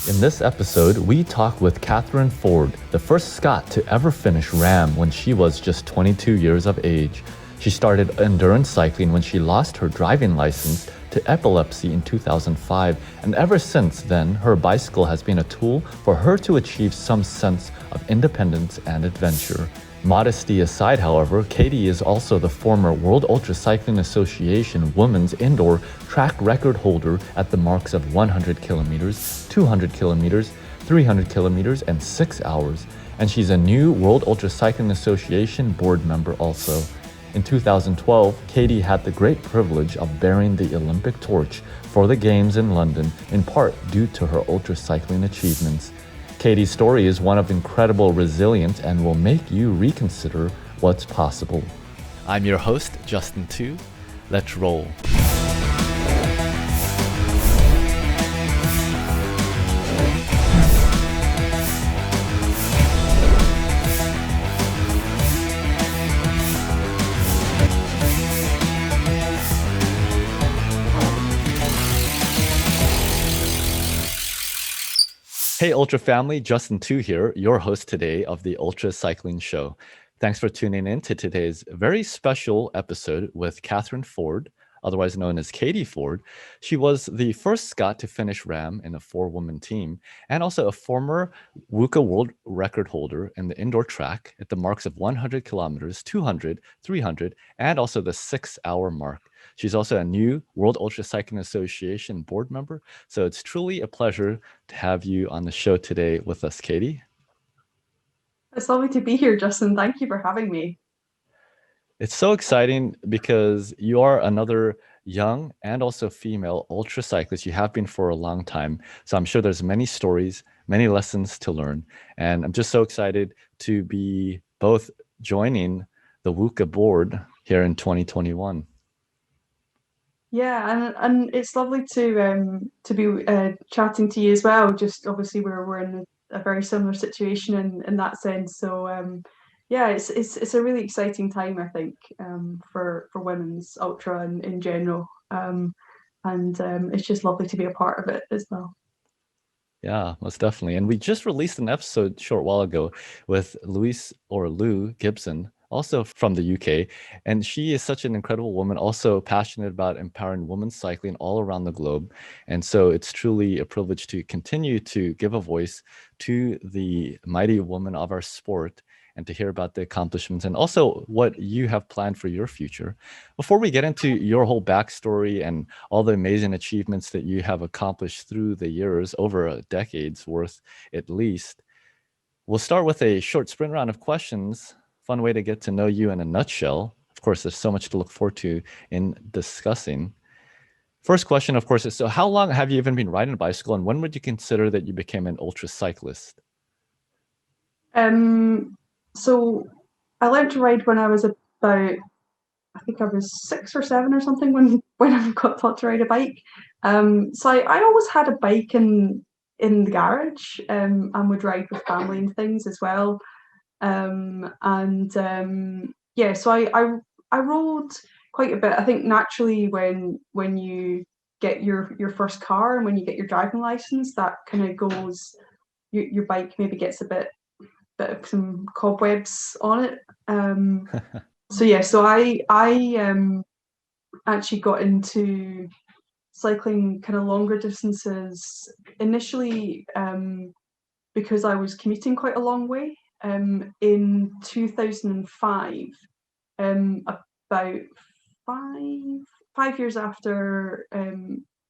In this episode, we talk with Catherine Ford, the first Scot to ever finish RAAM when she was just 22 years of age. She started endurance cycling when she lost her driving license to epilepsy in 2005, and ever since then, her bicycle has been a tool for her to achieve some sense of independence and adventure. Modesty aside, however, Katie is also the former World UltraCycling Association women's indoor track record holder at the marks of 100 kilometers, 200 kilometers, 300 kilometers, and 6 hours. And she's a new World UltraCycling Association board member also. In 2012, Katie had the great privilege of bearing the Olympic torch for the Games in London, in part due to her ultracycling achievements. Katie's story is one of incredible resilience and will make you reconsider what's possible. I'm your host, Justin Too. Let's roll. Hey Ultra family, Justin Too here, your host today of the Ultra Cycling Show. Thanks for tuning in to today's very special episode with Catherine Ford, otherwise known as Katie Ford. She was the first Scot to finish RAAM in a 4-woman team and also a former WUCA world record holder in the indoor track at the marks of 100 kilometers, 200, 300, and also the 6-hour mark. She's also a new World UltraCycling Association board member. So it's truly a pleasure to have you on the show today with us, Katie. It's lovely to be here, Justin. Thank you for having me. It's so exciting because you are another young and also female ultra cyclist. You have been for a long time. So I'm sure there's many stories, many lessons to learn. And I'm just so excited to be both joining the WUCA board here in 2021. Yeah, and it's lovely to be chatting to you as well. Just obviously we're in a very similar situation in that sense. So yeah, it's a really exciting time, I think, for women's ultra in general. And it's just lovely to be a part of it as well. Yeah, most definitely. And we just released an episode a short while ago with Lou Gibson, also from the UK. And she is such an incredible woman, also passionate about empowering women's cycling all around the globe. And so it's truly a privilege to continue to give a voice to the mighty woman of our sport and to hear about the accomplishments and also what you have planned for your future. Before we get into your whole backstory and all the amazing achievements that you have accomplished through the years, over a decade's worth at least, we'll start with a short sprint round of questions. Fun way to get to know you in a nutshell. Of course, there's so much to look forward to in discussing. First question, of course, is so how long have you even been riding a bicycle and when would you consider that you became an ultra cyclist? So I learned to ride when I was about, I think I was 6 or 7 or something when I got taught to ride a bike. So I always had a bike in the garage, and would ride with family and things as well. Yeah, so I rode quite a bit. I think naturally when you get your first car and when you get your driving license, that kind of goes. Your bike maybe gets a bit of some cobwebs on it. So yeah, so I actually got into cycling kind of longer distances initially because I was commuting quite a long way. In 2005, about five years after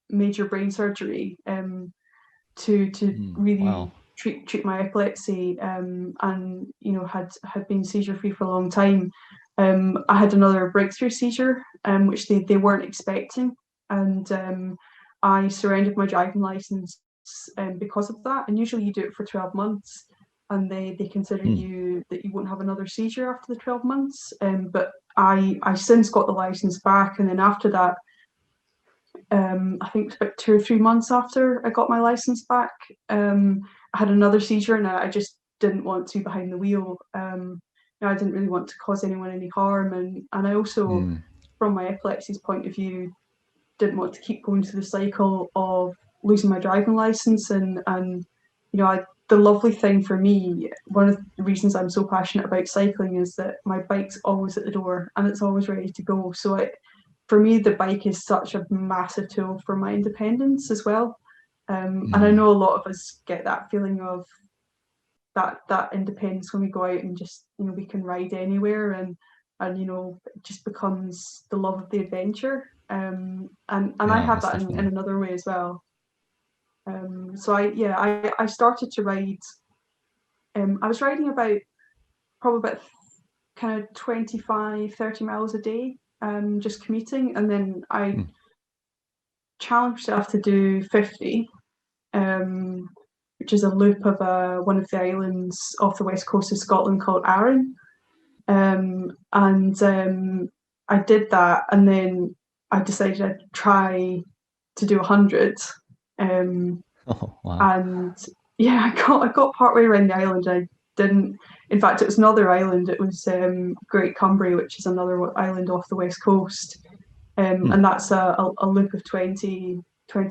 major brain surgery, to really Wow. treat my epilepsy, and had been seizure free for a long time. I had another breakthrough seizure, which they weren't expecting, and I surrendered my driving license because of that. And usually you do it for 12 months, and they consider you that you won't have another seizure after the 12 months. But I since got the license back, and then after that, I think it was about 2 or 3 months after I got my license back, I had another seizure, and I just didn't want to be behind the wheel. I didn't really want to cause anyone any harm, and I also, from my epilepsy's point of view, didn't want to keep going through the cycle of losing my driving license, and you know, the lovely thing for me, one of the reasons I'm so passionate about cycling is that my bike's always at the door and it's always ready to go. So for me, the bike is such a massive tool for my independence as well. And I know a lot of us get that feeling of that independence when we go out and just, you know, we can ride anywhere, and you know, it just becomes the love of the adventure. And I Yeah, have most that in definitely. another way as well. So I started to ride. I was riding probably about kind of 25, 30 miles a day, just commuting, and then I Mm. challenged myself to do 50, which is a loop of one of the islands off the west coast of Scotland called RAAM. And I did that, and then I decided I'd try to do 100. Um, Oh, wow. and yeah, I got partway around the island. I didn't. In fact, it was another island. It was Great Cumbria, which is another island off the west coast, Hmm. and that's a loop of 20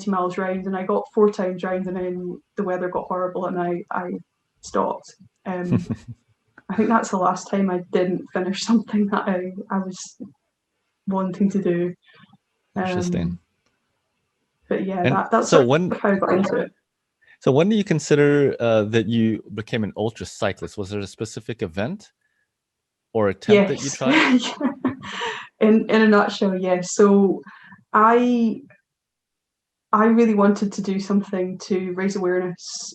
miles round. And I got 4 times round, and then the weather got horrible, and I stopped. I think that's the last time I didn't finish something that I was wanting to do. Interesting. Um, but yeah, And that's sort of how I got into it. so when do you consider that you became an ultra cyclist? Was there a specific event or attempt that you Yes. tried? In a nutshell, yes. So I I really wanted to do something to raise awareness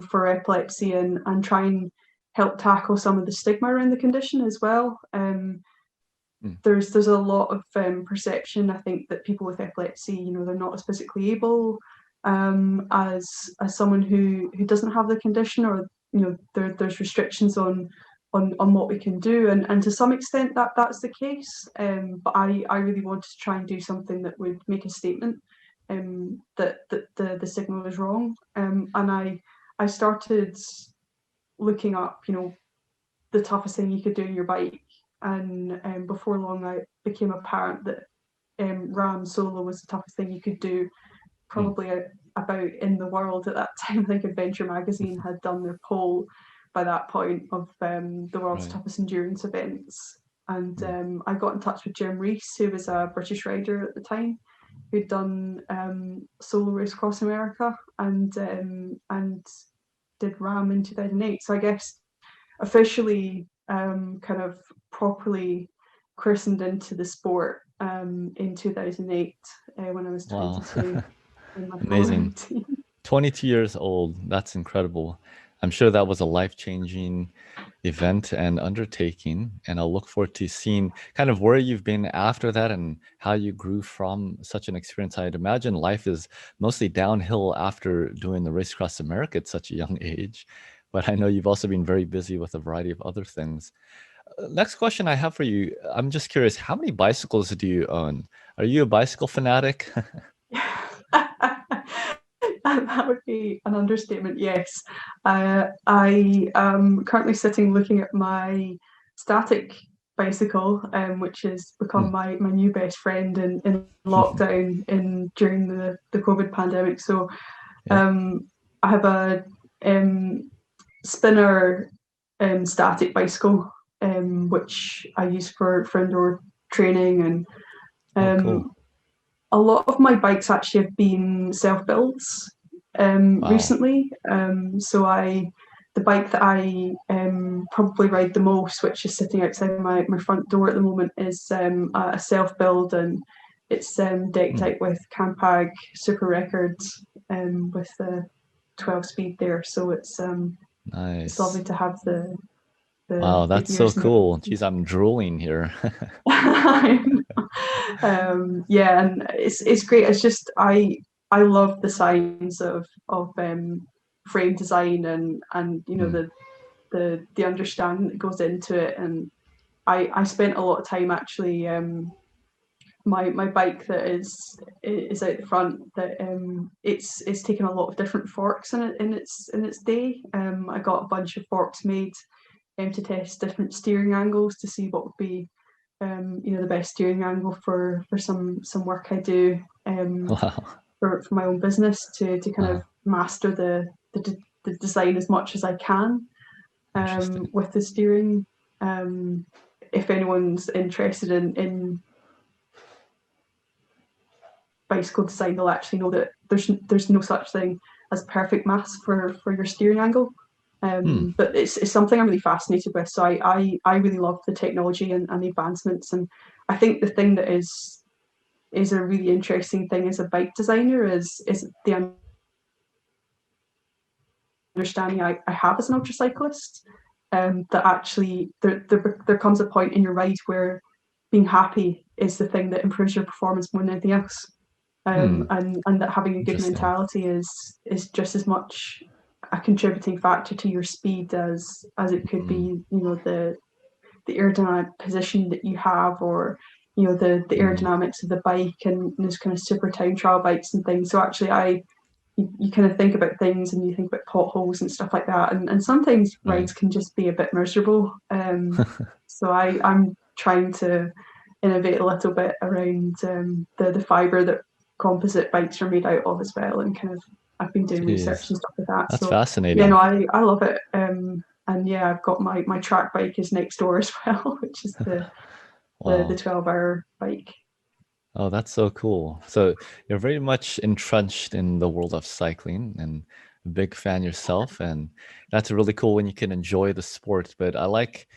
for epilepsy, and try and help tackle some of the stigma around the condition as well. Mm. There's a lot of perception, I think, that people with epilepsy, you know, they're not as physically able as someone who doesn't have the condition, or you know, there's restrictions on what we can do, and to some extent that's the case. But I really wanted to try and do something that would make a statement that the stigma was wrong. And I started looking up, you know, the toughest thing you could do on your bike, and before long I became apparent that RAAM solo was the toughest thing you could do, Mm. probably about in the world at that time. I think Adventure Magazine had done their poll by that point of the world's Right. toughest endurance events. And Mm. I got in touch with Jim Rees, who was a British rider at the time, who'd done solo race across America, and did RAAM in 2008. So I guess officially kind of properly christened into the sport in 2008 when I was Wow. 22 in my full Amazing. routine. 22 years old. That's incredible. I'm sure that was a life-changing event and undertaking, and I'll look forward to seeing kind of where you've been after that and how you grew from such an experience. I'd imagine life is mostly downhill after doing the race across America at such a young age, but I know you've also been very busy with a variety of other things. Next question I have for you, I'm just curious, how many bicycles do you own? Are you a bicycle fanatic? That would be an understatement, yes. I am currently sitting looking at my static bicycle, which has become my new best friend in lockdown during the COVID pandemic. So Yeah. I have a spinner static bicycle, which I use for indoor training, and Oh, cool. a lot of my bikes actually have been self-builds Wow. recently. So the bike that I probably ride the most, which is sitting outside my front door at the moment, is a self-build, and it's decked Hmm. out with Campag Super Records with the 12 speed there. So it's Nice. lovely to have Wow, the that's so gears and cool. Geez, I'm drooling here. the yeah, and it's great. It's just I love the science of frame design, and you know Hmm. the understanding that goes into it. And I spent a lot of time actually my bike that is out the front, that it's taken a lot of different forks in its day. I got a bunch of forks made to test different steering angles to see what would be you know, the best steering angle for some work I do. Wow. for my own business to kind of master the design as much as I can with the steering. If anyone's interested in bicycle design, they'll actually know that there's no such thing as perfect maths for your steering angle. But it's something I'm really fascinated with. So I really love the technology and the advancements. And I think the thing that is a really interesting thing as a bike designer is the understanding I have as an ultracyclist. That actually there comes a point in your ride where being happy is the thing that improves your performance more than anything else. And that having a good mentality is just as much a contributing factor to your speed as it could be, the aerodynamic position that you have, or the aerodynamics of the bike and those kind of super time trial bikes and things. So actually you kind of think about things and you think about potholes and stuff like that, and sometimes rides can just be a bit miserable. So I'm trying to innovate a little bit around the fibre that composite bikes are made out of as well, and kind of I've been doing research and stuff like that. That's so fascinating. yeah, no, I love it. And yeah, I've got my track bike is next door as well, which is the 12-hour bike. Oh, that's so cool. So you're very much entrenched in the world of cycling and a big fan yourself. And that's really cool when you can enjoy the sport. But I like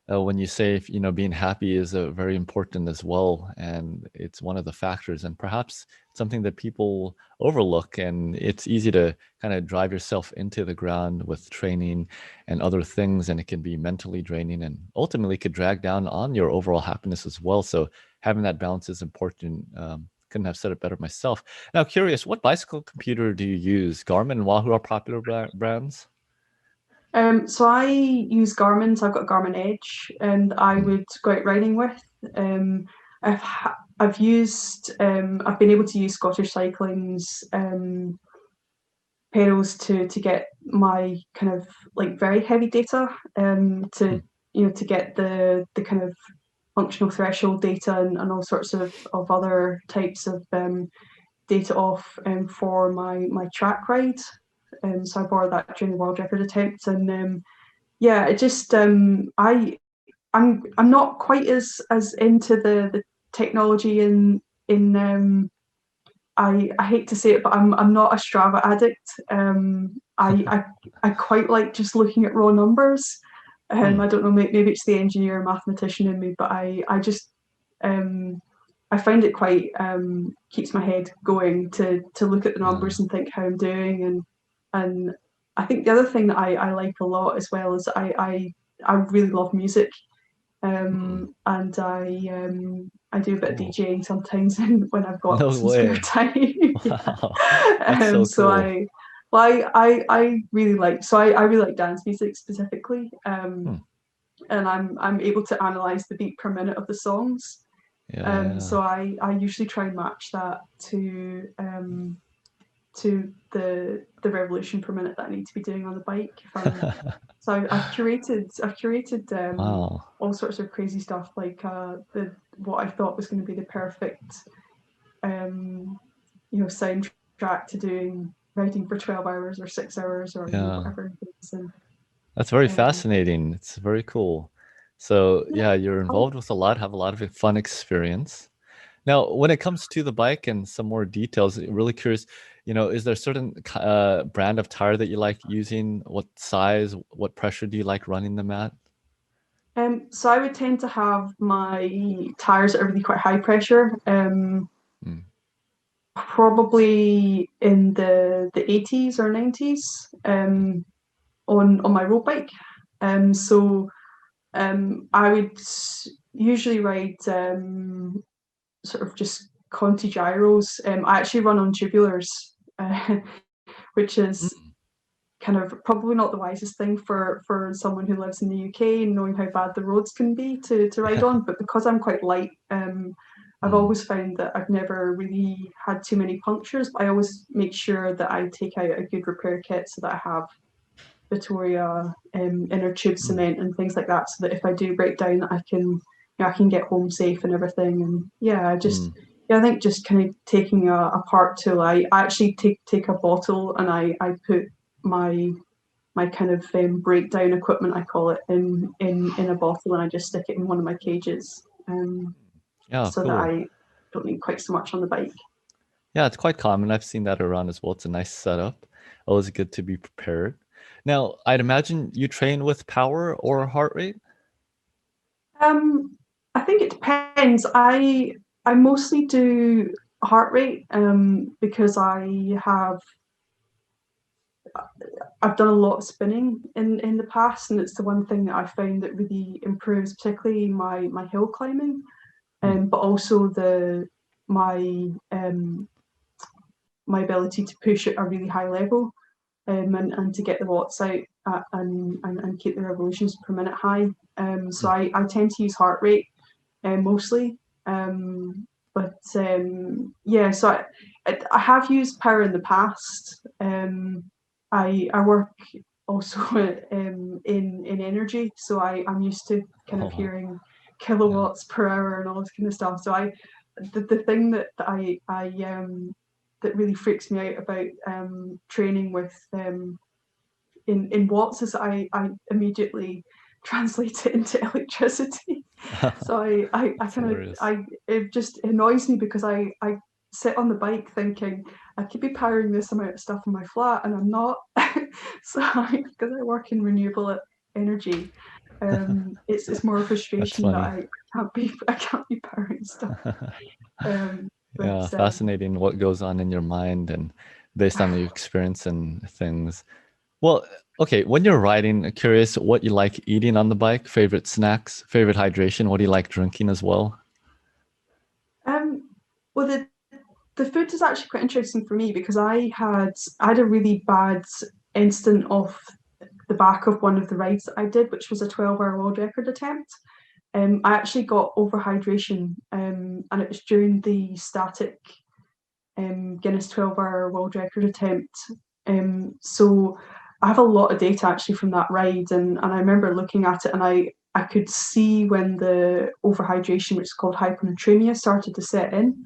when you say, being happy is very important as well. And it's one of the factors, and perhaps something that people overlook. And it's easy to kind of drive yourself into the ground with training and other things. And it can be mentally draining and ultimately could drag down on your overall happiness as well. So having that balance is important. Couldn't have said it better myself. Now, curious, what bicycle computer do you use? Garmin and Wahoo are popular brands? So I use Garmin. So I've got a Garmin Edge, and I would go out riding with. I've been able to use Scottish Cycling's pedals to get my kind of like very heavy data, to get the kind of functional threshold data and all sorts of other types of data off for my track ride. So I borrowed that during the world record attempt, and yeah, it just I'm not quite as into the technology in I hate to say it, but I'm not a Strava addict. I quite like just looking at raw numbers. I don't know, maybe it's the engineer mathematician in me, but I just I find it quite keeps my head going to look at the numbers and think how I'm doing, and I think the other thing that I like a lot as well is I really love music, and I do a bit of DJing sometimes when I've got some spare time. Wow. That's so cool. I really like I really like dance music specifically, and I'm able to analyze the beat per minute of the songs. So I usually try and match that to the revolution per minute that I need to be doing on the bike. So I've curated Wow. all sorts of crazy stuff, like what I thought was going to be the perfect soundtrack to doing riding for 12 hours or 6 hours or whatever it is. And that's very fascinating. It's very cool. So yeah, you're involved with a lot, have a lot of fun experience. Now, when it comes to the bike and some more details, really curious, is there a certain brand of tire that you like using? What size, what pressure do you like running them at? So I would tend to have my tires that are really quite high pressure, probably in the 80s or 90s, on my road bike. So I would usually ride sort of just Conti gyros. I actually run on tubulars, which is kind of probably not the wisest thing for someone who lives in the UK and knowing how bad the roads can be to ride on. But because I'm quite light, I've always found that I've never really had too many punctures. But I always make sure that I take out a good repair kit so that I have Vittoria inner tube cement and things like that, so that if I do break down, I can get home safe and everything. And yeah, I just Yeah, I think just kind of taking a part tool. I actually take a bottle and I put my kind of breakdown equipment, I call it, in a bottle, and I just stick it in one of my cages, Yeah, so that cool. I don't need quite so much on the bike. Yeah, it's quite common. I've seen that around as well. It's a nice setup. Always good to be prepared. Now, I'd imagine you train with power or heart rate? I think it depends. I mostly do heart rate because I've done a lot of spinning in the past, and it's the one thing that I found that really improves, particularly my hill climbing, Hmm. but also my my ability to push at a really high level, and to get the watts out and keep the revolutions per minute high. So I tend to use heart rate mostly. Yeah, so I have used power in the past. I work also in energy, so I'm used to kind of Oh, hearing yeah. kilowatts per hour and all this kind of stuff. So the thing that that really freaks me out about training with in watts is I immediately translate it into electricity. So I That's kind of hilarious. it just annoys me because I sit on the bike thinking I could be powering this amount of stuff in my flat and I'm not. So because I work in renewable energy, it's more a That's frustration that funny. I can't be powering stuff. Um, but Yeah, fascinating what goes on in your mind and based on your experience and things. Well, okay, when you're riding, curious what you like eating on the bike, favorite snacks, favorite hydration, what do you like drinking as well? um, well, the food is actually quite interesting for me because I had a really bad incident off the back of one of the rides that I did, which was a 12-hour world record attempt. I actually got overhydration, and it was during the static Guinness 12-hour world record attempt. So I have a lot of data actually from that ride, and I remember looking at it, and I could see when the overhydration, which is called hyponatremia, started to set in,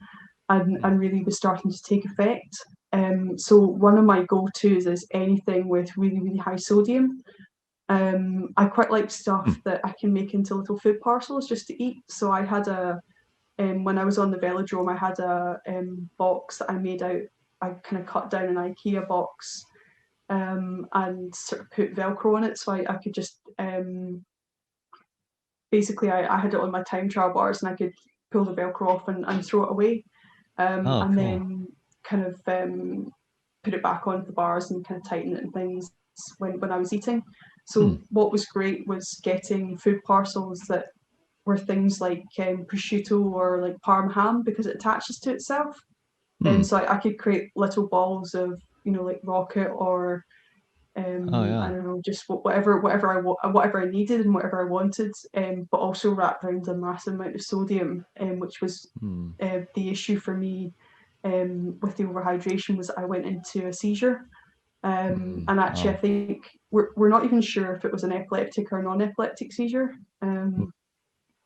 and really was starting to take effect. So one of my go-tos is anything with really, really high sodium. I quite like Hmm. stuff that I can make into little food parcels just to eat. So I had when I was on the velodrome, I had a box that I made out. I kind of cut down an IKEA box and sort of put Velcro on it, so I could just basically I had it on my time trial bars, and I could pull the Velcro off and throw it away, Oh, and cool. then kind of put it back onto the bars and kind of tighten it and things when I was eating. Hmm. So what was great was getting food parcels that were things like prosciutto or like parm ham because it attaches to itself. Hmm. And so I could create little balls of, like rocket or Oh, I yeah. don't know, just whatever I needed and whatever I wanted, but also wrapped around a massive amount of sodium, which was Hmm. the issue for me with the overhydration was I went into a seizure. Hmm. And actually, I Wow. think we're not even sure if it was an epileptic or non-epileptic seizure. Hmm.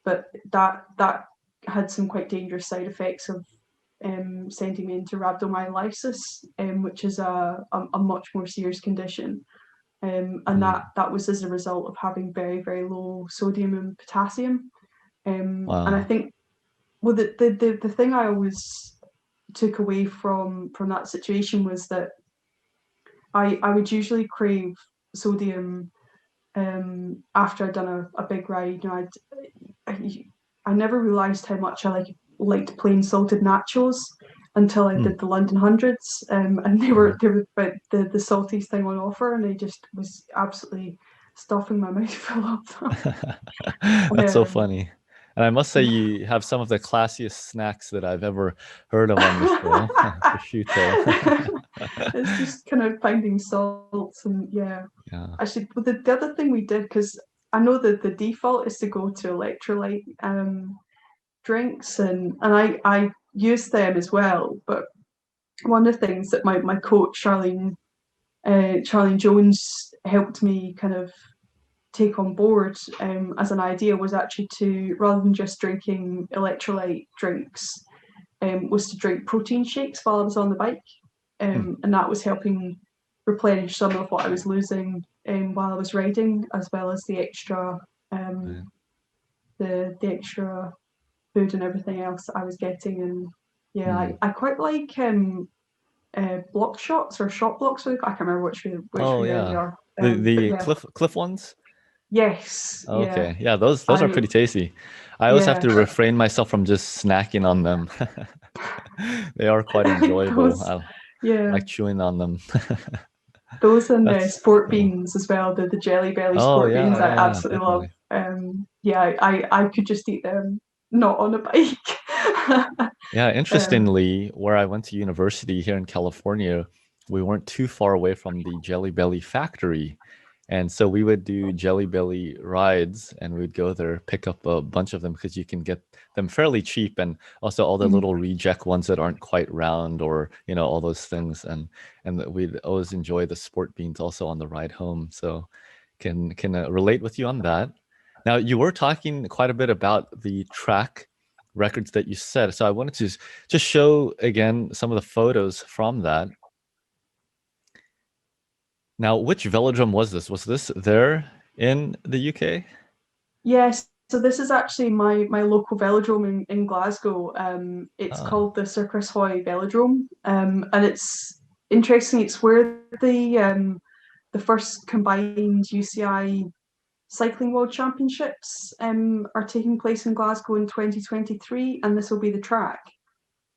But that had some quite dangerous side effects of sending me into rhabdomyolysis, which is a much more serious condition. And Hmm. that was as a result of having very, very low sodium and potassium. And I Wow. think, well, the thing I always took away from that situation was that I would usually crave sodium after I'd done a big ride. I never realised how much I liked plain salted nachos until I Hmm. did the London hundreds, and Uh-huh. they were about the saltiest thing on offer, and I just was absolutely stuffing my mouth full of them. That's so Um, funny. And I must say you have some of the classiest snacks that I've ever heard of on the show. Prosciutto. it's just kind of finding salts and yeah. Yeah. Actually, but the other thing we did, because I know that the default is to go to electrolyte drinks, and I use them as well. But one of the things that my coach Charlene Jones helped me kind of take on board as an idea was actually to, rather than just drinking electrolyte drinks, was to drink protein shakes while I was on the bike, and that was helping replenish some of what I was losing while I was riding, as well as the extra the extra food and everything else that I was getting. And yeah, I quite like block shots or shot blocks. I can't remember which way they are. The cliff ones. Yes. Okay. Yeah, those are pretty tasty. I always have to refrain myself from just snacking on them. They are quite enjoyable. I like chewing on them. Those and sport beans as well, the Jelly Belly sport beans, I absolutely love. I could just eat them not on a bike. Yeah, interestingly, where I went to university here in California, we weren't too far away from the Jelly Belly factory. And so we would do Jelly Belly rides, and we'd go there, pick up a bunch of them because you can get them fairly cheap, and also all the little reject ones that aren't quite round, or all those things. And we'd always enjoy the sport beans also on the ride home. So can relate with you on that. Now, you were talking quite a bit about the track records that you set, so I wanted to just show again some of the photos from that. Now, which velodrome was this? Was this there in the UK? Yes, so this is actually my local velodrome in Glasgow. It's called the Sir Chris Hoy Velodrome, and it's interesting. It's where the first combined UCI Cycling World Championships are taking place in Glasgow in 2023, and this will be the track.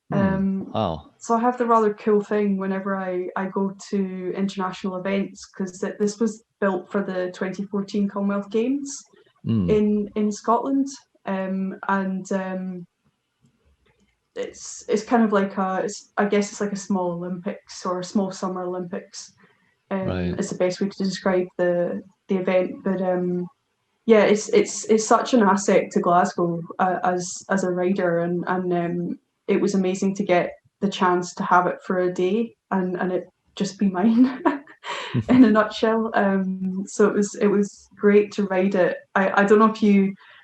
Wow. So I have the rather cool thing whenever I go to international events, because this was built for the 2014 Commonwealth Games in Scotland, and it's kind of like I guess it's like a small Olympics or a small Summer Olympics. It's the best way to describe the event, but yeah, it's such an asset to Glasgow as a rider, and it was amazing to get the chance to have it for a day and it just be mine in a nutshell. So it was great to ride it. I don't know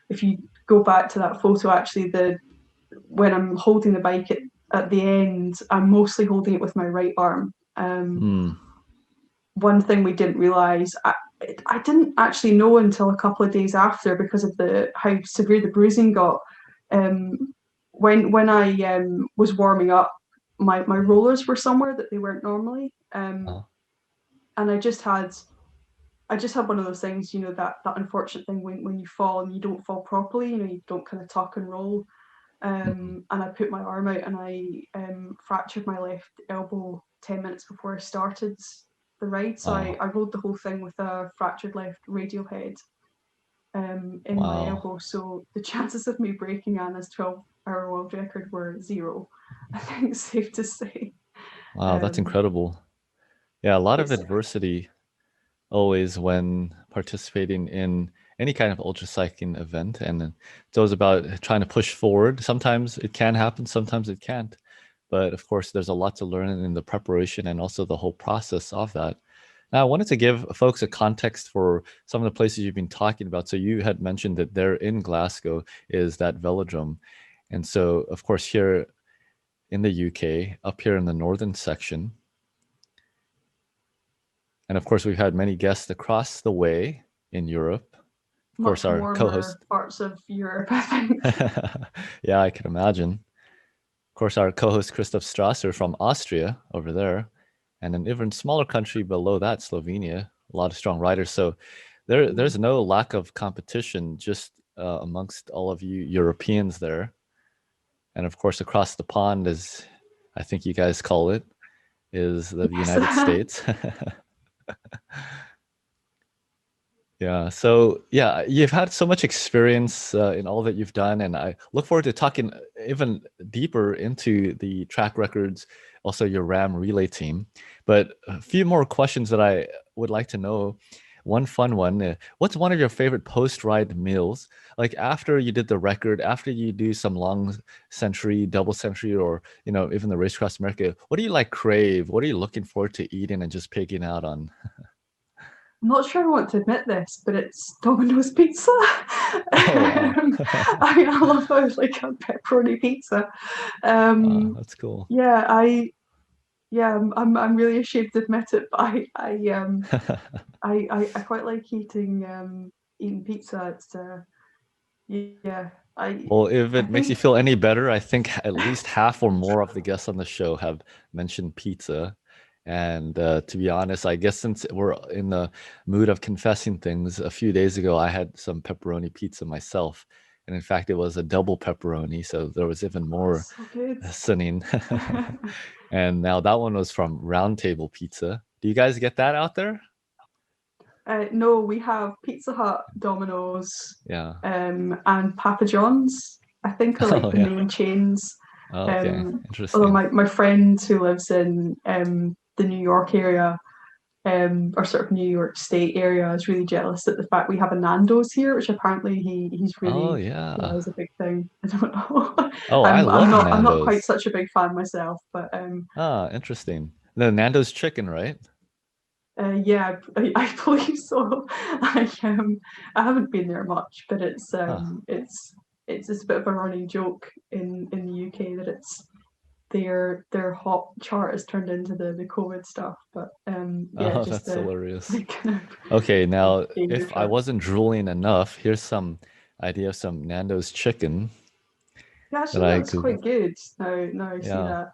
if you go back to that photo, actually, when I'm holding the bike at the end, I'm mostly holding it with my right arm. One thing we didn't realise, I didn't actually know until a couple of days after, because of how severe the bruising got. When I was warming up, my rollers were somewhere that they weren't normally, and I just had one of those things, that unfortunate thing when you fall and you don't fall properly, you don't kind of tuck and roll. And I put my arm out and I fractured my left elbow 10 minutes before I started the ride. So I rode the whole thing with a fractured left radial head in my elbow. So the chances of me breaking Anna's 12-hour world record were 0, I think it's safe to say. Wow, that's incredible. Yeah, a lot of adversity always when participating in any kind of ultracycling event, and it's always about trying to push forward. Sometimes it can happen, sometimes it can't, but of course there's a lot to learn in the preparation and also the whole process of that. Now, I wanted to give folks a context for some of the places you've been talking about. So you had mentioned that there in Glasgow is that velodrome, and so of course here in the UK, up here in the northern section, and of course we've had many guests across the way in Europe. Of course, our co-host parts of Europe, I think. Yeah, I can imagine. Of course, our co-host Christoph Strasser from Austria over there, and an even smaller country below that, Slovenia. A lot of strong riders. So there's no lack of competition just amongst all of you Europeans there. And of course, across the pond, as I think you guys call it, is the United States. Yeah. So yeah, you've had so much experience in all that you've done, and I look forward to talking even deeper into the track records, also your RAAM relay team. But a few more questions that I would like to know. One fun one, what's one of your favorite post-ride meals? Like after you did the record, after you do some long century, double century, or even the Race Across America, what do you crave? What are you looking forward to eating and just pigging out on? I'm not sure I want to admit this, but it's Domino's pizza. Oh, I love like a pepperoni pizza. wow. Um, That's cool. yeah, I'm really ashamed to admit it, but I quite like eating pizza. It's yeah, I Well, if I it makes you think feel any better, I think at least half or more of the guests on the show have mentioned pizza. And to be honest, I guess since we're in the mood of confessing things, a few days ago I had some pepperoni pizza myself. And in fact, it was a double pepperoni, so there was even more so good. sinning. And now that one was from Round Table Pizza. Do you guys get that out there? No, we have Pizza Hut, Domino's, Yeah. and Papa John's. I think are like Oh, the yeah. main chains. Okay. Although Interesting. my friend who lives in the New York area, or sort of New York State area, is really jealous at the fact we have a Nando's here, which apparently he's Oh, really, yeah. is a big thing. I don't know. Oh, I love I'm not quite Nando's. such a big fan myself, but Ah, interesting. The Nando's chicken, right? yeah, I believe so. I haven't been there much, but Huh. it's just a bit of a running joke in the UK that it's their hot chart has turned into the COVID stuff. But yeah, Oh, just that's hilarious. the kind Okay, of now danger if I term. wasn't drooling enough, here's some idea of some Nando's chicken Yeah, that actually, I that's Googled. quite good. Now I see Yeah. that.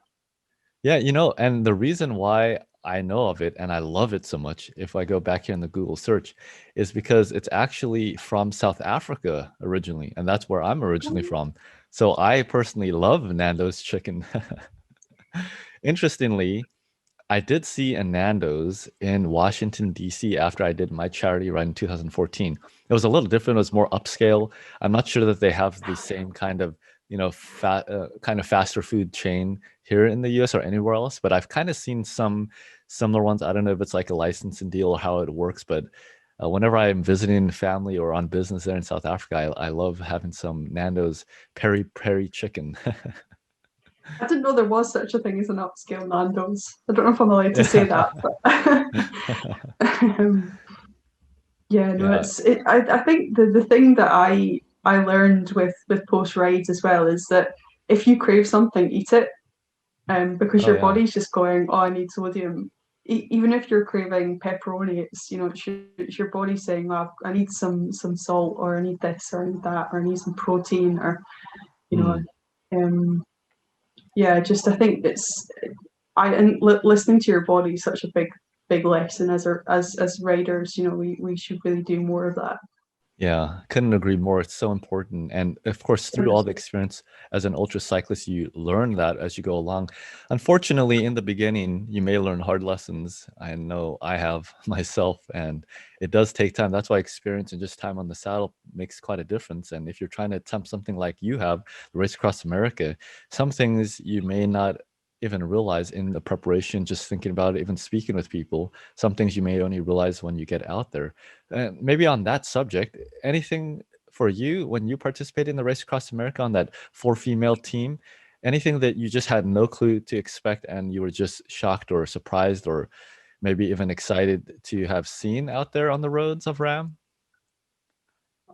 Yeah, you know, and the reason why I know of it and I love it so much, if I go back here in the Google search, is because it's actually from South Africa originally, and that's where I'm originally Um, from. So I personally love Nando's chicken. Interestingly, I did see a Nando's in Washington, D.C. after I did my charity run in 2014. It was a little different. It was more upscale. I'm not sure that they have the same kind of, kind of faster food chain here in the US or anywhere else, but I've kind of seen some similar ones. I don't know if it's like a licensing deal or how it works, but whenever I'm visiting family or on business there in South Africa, I love having some Nando's peri peri chicken. I didn't know there was such a thing as an upscale Nando's. I don't know if I'm allowed to say that, but yeah, no, Yeah. I think the thing that I learned with post rides as well is that if you crave something, eat it, because Oh your yeah. body's just going, oh, I need sodium. Even if you're craving pepperoni, it's your body saying, oh, I need some salt, or I need this, or I need that, or I need some protein, or you know, Hmm. um, yeah. Just I think listening to your body is such a big lesson as riders. We should really do more of that. Yeah, couldn't agree more. It's so important. And of course, through all the experience as an ultra cyclist, you learn that as you go along. Unfortunately, in the beginning, you may learn hard lessons. I know I have myself, and it does take time. That's why experience and just time on the saddle makes quite a difference. And if you're trying to attempt something like you have, the Race Across America, some things you may not even realize in the preparation, just thinking about it, even speaking with people, some things you may only realize when you get out there. And maybe on that subject, anything for you when you participated in the Race Across America on that four female team? Anything that you just had no clue to expect and you were just shocked or surprised or maybe even excited to have seen out there on the roads of RAM?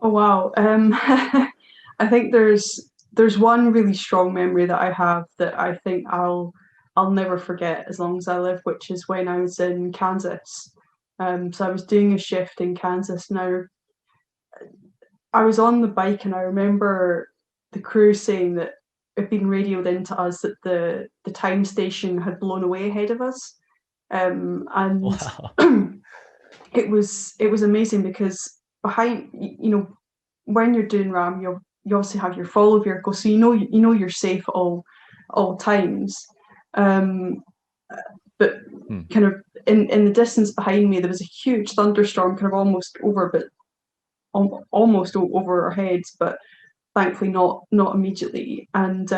Oh wow. I think there's one really strong memory that I have that I think I'll never forget as long as I live, which is when I was in Kansas. So I was doing a shift in Kansas. Now I was on the bike, and I remember the crew saying that it had been radioed into us that the time station had blown away ahead of us. And Wow. it was amazing because behind, when you're doing RAM, you obviously have your follow vehicle, so you know you're safe at all times. Um, but Hmm. kind of in the distance behind me, there was a huge thunderstorm, kind of almost over our heads, but thankfully not immediately. And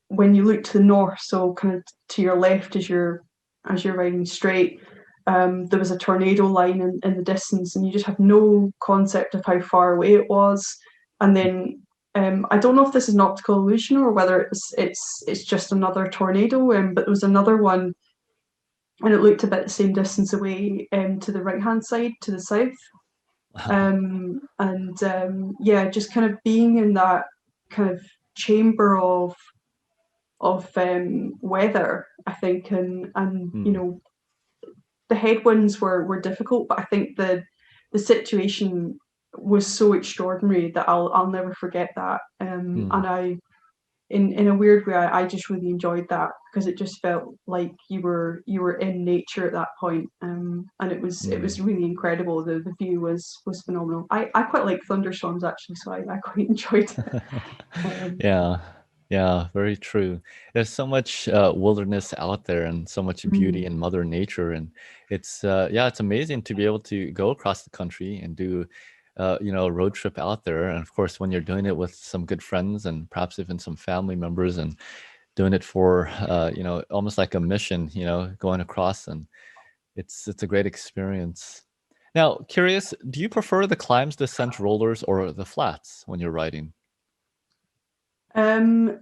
when you look to the north, so kind of to your left as you're riding straight, there was a tornado line in the distance, and you just have no concept of how far away it was. And then I don't know if this is an optical illusion or whether it's just another tornado, but there was another one and it looked about the same distance away to the right-hand side, to the south. Wow. Yeah, just kind of being in that kind of chamber of weather, I think, and you Hmm. know, the headwinds were difficult, but I think the situation was so extraordinary that I'll never forget that. Hmm. And in a weird way, I just really enjoyed that because it just felt like you were in nature at that point. And it Hmm. was really incredible. The view was phenomenal. I quite like thunderstorms actually, so I quite enjoyed it. Um, Yeah, yeah, very true. There's so much wilderness out there and so much beauty mm, in Mother Nature, and it's yeah, it's amazing to be able to go across the country and do a road trip out there. And of course, when you're doing it with some good friends and perhaps even some family members, and doing it for almost like a mission, going across, and it's a great experience. Now, curious, do you prefer the climbs, descent, rollers, or the flats when you're riding?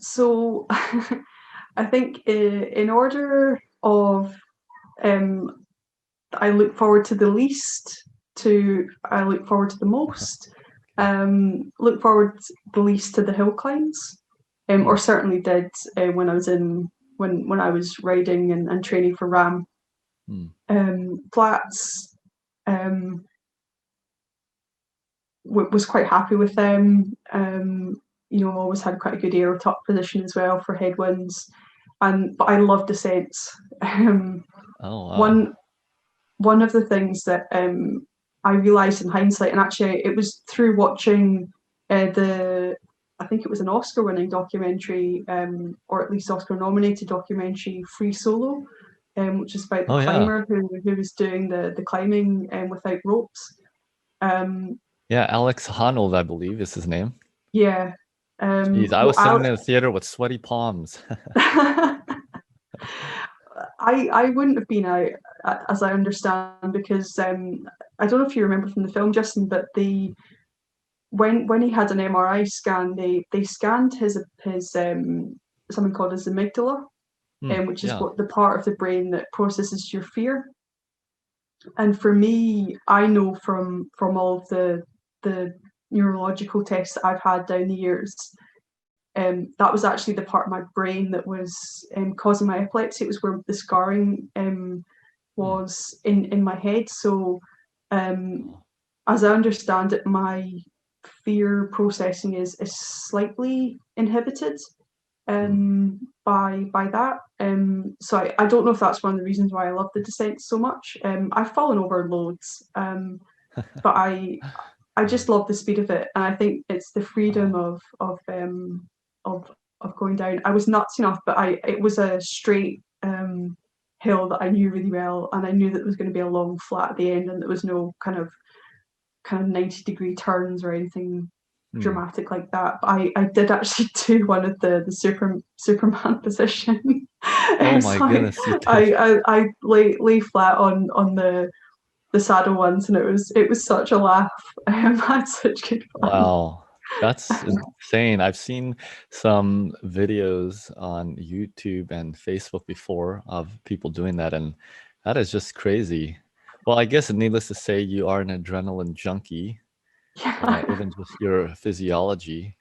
so I think in order of um, I look forward to the least to I look forward to the most. Look forward the least to the hill climbs, Hmm. or certainly did when I was when I was riding and training for RAAM. Hmm. Flats was quite happy with them. Always had quite a good aero top position as well for headwinds, but I love descents. Um, Oh, wow. one one of the things that I realised in hindsight, and actually it was through watching the, I think it was an Oscar-winning documentary, or at least Oscar-nominated documentary, Free Solo, which is about the Oh, yeah. climber who was doing the climbing without ropes. Um, Yeah, Alex Honnold, I believe is his name. yeah. Jeez, I Well, was sitting in the theater with sweaty palms. I wouldn't have been out, as I understand, because I don't know if you remember from the film, Justin, but when he had an MRI scan, they scanned his something called his amygdala, Hmm, which is yeah. what the part of the brain that processes your fear. And for me, I know from all of the neurological tests that I've had down the years, that was actually the part of my brain that was causing my epilepsy. It was where the scarring Hmm. was in my head. So, um, Oh. as I understand it, my fear processing is slightly inhibited Hmm. by that. So I don't know if that's one of the reasons why I love the descent so much. I've fallen over loads, but I Yeah. just love the speed of it, and I think it's the freedom Wow. of of going down. I was nuts enough, but I it was a straight hill that I knew really well, and I knew that there was going to be a long flat at the end, and there was no kind of 90-degree turns or anything Hmm. dramatic like that. But I did actually do one of the Superman position. Oh my So goodness, you did. I lay flat on the saddle once, and it was such a laugh. I had such good fun. Wow. That's insane. I've seen some videos on YouTube and Facebook before of people doing that, and that is just crazy. Well, I guess needless to say, you are an adrenaline junkie, Yeah. even just your physiology.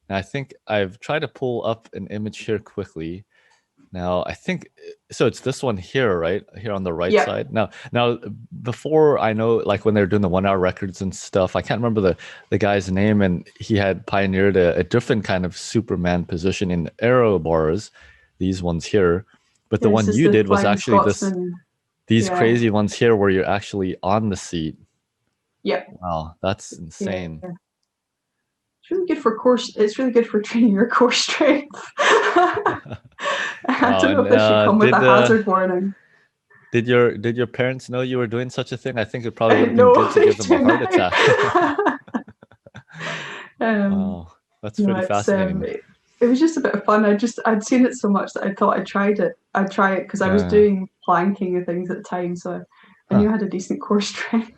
And I think I've tried to pull up an image here quickly. Now, I think so. It's this one here, right? Here on the right Yeah. side. Now, before I know, like when they're doing the 1 hour records and stuff, I can't remember the guy's name, and he had pioneered a different kind of Superman position in aero bars, these ones here. But the Yeah, this one is you the did was Flying actually Scotsman. these Yeah. crazy ones here where you're actually on the seat. Yep. Wow, that's Yeah. insane. It's really good for course. It's really good for training your core strength. I Wow, don't know and if it should come with a hazard warning. did your parents know you were doing such a thing? I think it probably would have been No, good to they give them a do heart attack. now. um, Wow, that's no, pretty fascinating. it was just a bit of fun. I'd seen it so much that I thought I tried it. I'd try it because I was Yeah. doing planking and things at the time, so I Huh. knew I had a decent core strength.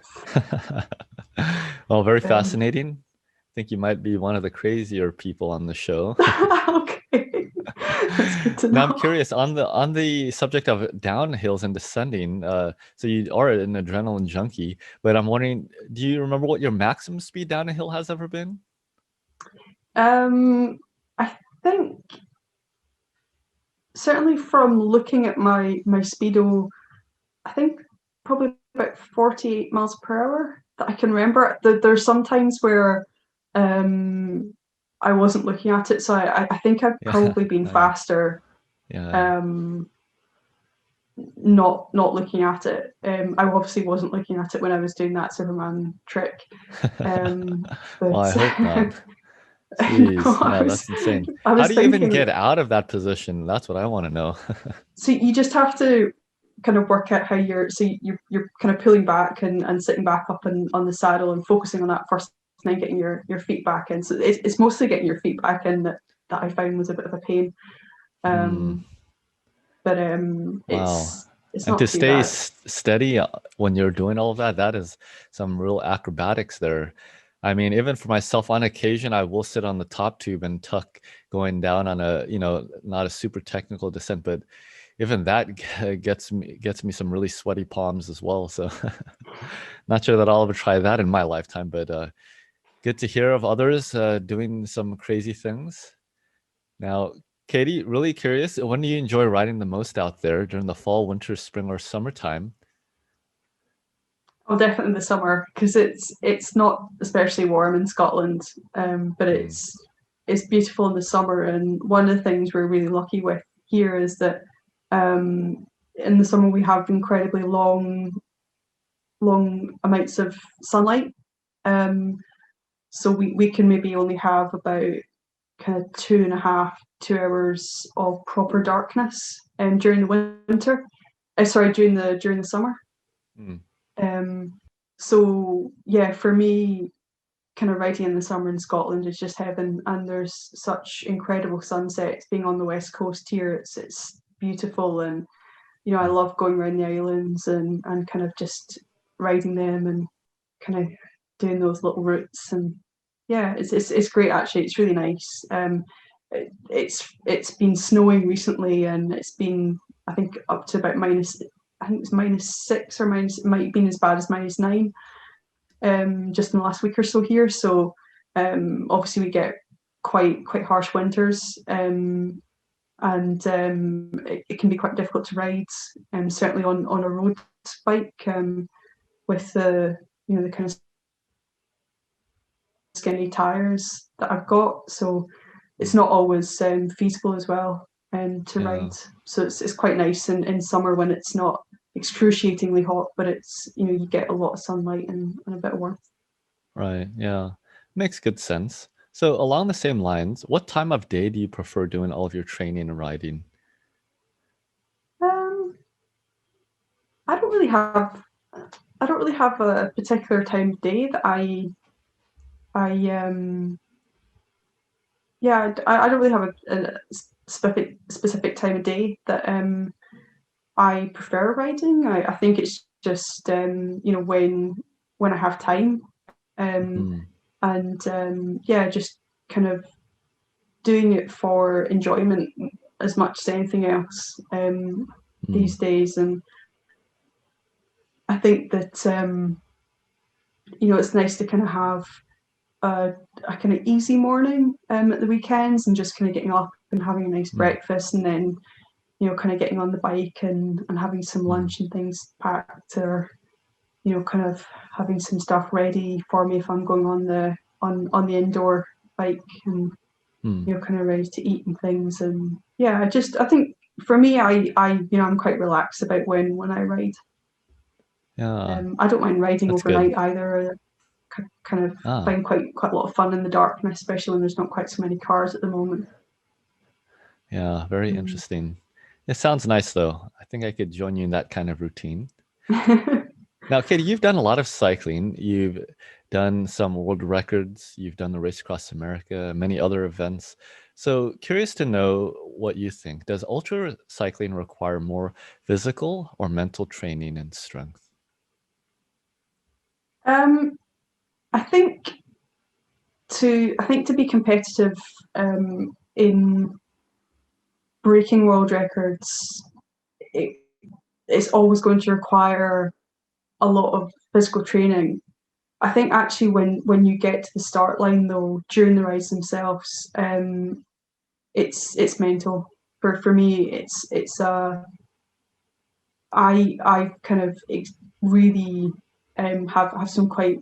Well, very Um, fascinating. I think you might be one of the crazier people on the show. okay, That's good to Now I'm know. curious on the subject of downhills and descending. So you are an adrenaline junkie, but I'm wondering, do you remember what your maximum speed down a hill has ever been? I think certainly from looking at my speedo, I think probably about 48 miles per hour that I can remember. There's some times where I wasn't looking at it, so I think I've Yeah, probably been yeah, faster yeah. um, not looking at it. I obviously wasn't looking at it when I was doing that Superman trick. Well, But I hope not. no, Jeez, yeah, that's insane. I How was do you even thinking. get out of that position? That's what I want to know. So you just have to kind of work out how you're kind of pulling back and sitting back up and on the saddle and focusing on that first, and then getting your feet back in. So it's mostly getting your feet back in that I found was a bit of a pain. Hmm. Um, but Wow. it's And to not too stay bad. steady when you're doing all of that, that is some real acrobatics there. I mean, even for myself, on occasion, I will sit on the top tube and tuck going down on a, not a super technical descent, but even that gets me some really sweaty palms as well. So not sure that I'll ever try that in my lifetime, but good to hear of others doing some crazy things. Now, Katie, really curious, when do you enjoy riding the most out there during the fall, winter, spring, or summertime? Oh, definitely the summer because it's not especially warm in Scotland, but Hmm. it's beautiful in the summer. And one of the things we're really lucky with here is that in the summer we have incredibly long amounts of sunlight. Um, so we can maybe only have about kind of 2.5 2 hours of proper darkness during the winter. Sorry, during the summer. Hmm. Um, so yeah, for me, kind of riding in the summer in Scotland is just heaven, and there's such incredible sunsets. Being on the west coast here, it's beautiful, and I Hmm. love going around the islands and kind of just riding them and kind of doing those little routes. And yeah, it's great actually. It's really nice. It's been snowing recently, and it's been, I think, up to about minus. I think it's -6 or minus. It might have been as bad as -9. Just in the last week or so here. So obviously we get quite harsh winters. And it can be quite difficult to ride, certainly on a road bike, with the kind of skinny tires that I've got. So it's Hmm. not always feasible as well, to Yeah, ride. So it's quite nice in summer when it's not excruciatingly hot, but it's you get a lot of sunlight and a bit of warmth. right. Yeah, makes good sense. So along the same lines, what time of day do you prefer doing all of your training and riding? Um, I don't really have I don't really have a particular time of day that I yeah, I don't really have a specific time of day that I prefer riding. I think it's just when I have time, um, Hmm. and yeah, just kind of doing it for enjoyment as much as anything else Hmm. these days. And I think that it's nice to kind of have a kind of easy morning at the weekends, and just kind of getting up and having a nice Hmm. breakfast, and then kind of getting on the bike and having some Hmm. lunch and things packed, or kind of having some stuff ready for me if I'm going on the indoor bike, and Hmm. kind of ready to eat and things. And yeah, I think for me, I'm quite relaxed about when I ride. Yeah, I don't mind riding that's good. overnight either. Kind of Ah, find quite a lot of fun in the darkness, especially when there's not quite so many cars at the moment. yeah, very Mm. interesting. It sounds nice though. I think I could join you in that kind of routine. Now, Katie, you've done a lot of cycling. You've done some world records. You've done the Race Across America, many other events. So, curious to know what you think. Does ultra cycling require more physical or mental training and strength? um, I think to be competitive in breaking world records, it's always going to require a lot of physical training. I think actually when you get to the start line though, during the rides themselves, it's mental. For me, I kind of really have some quite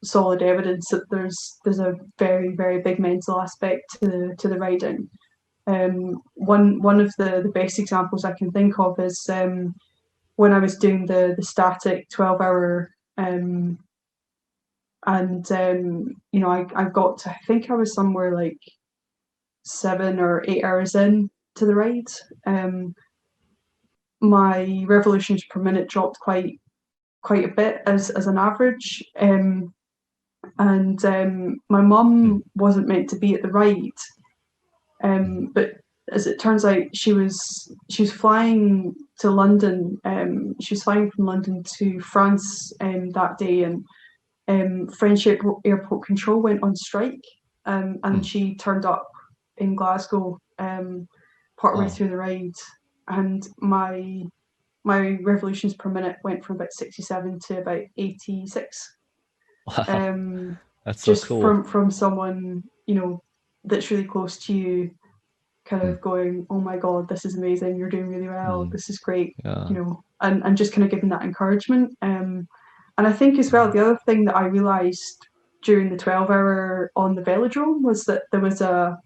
solid evidence that there's a very, very big mental aspect to the riding. One of the best examples I can think of is when I was doing the static 12-hour, and I got to, I think I was somewhere like 7 or 8 hours in to the ride. My revolutions per minute dropped quite a bit as an average, and my mum wasn't meant to be at the ride, but as it turns out, she was flying to London. She was flying from London to France that day, and French airport control went on strike, and she turned up in Glasgow partway through the ride, and my revolutions per minute went from about 67 to about 86. Wow. That's so Just cool. from someone that's really close to you, kind of going, oh my god, this is amazing, you're doing really well, this is great, Yeah. and just kind of giving that encouragement. And I think as well, the other thing that I realised during the 12-hour on the velodrome was that there was the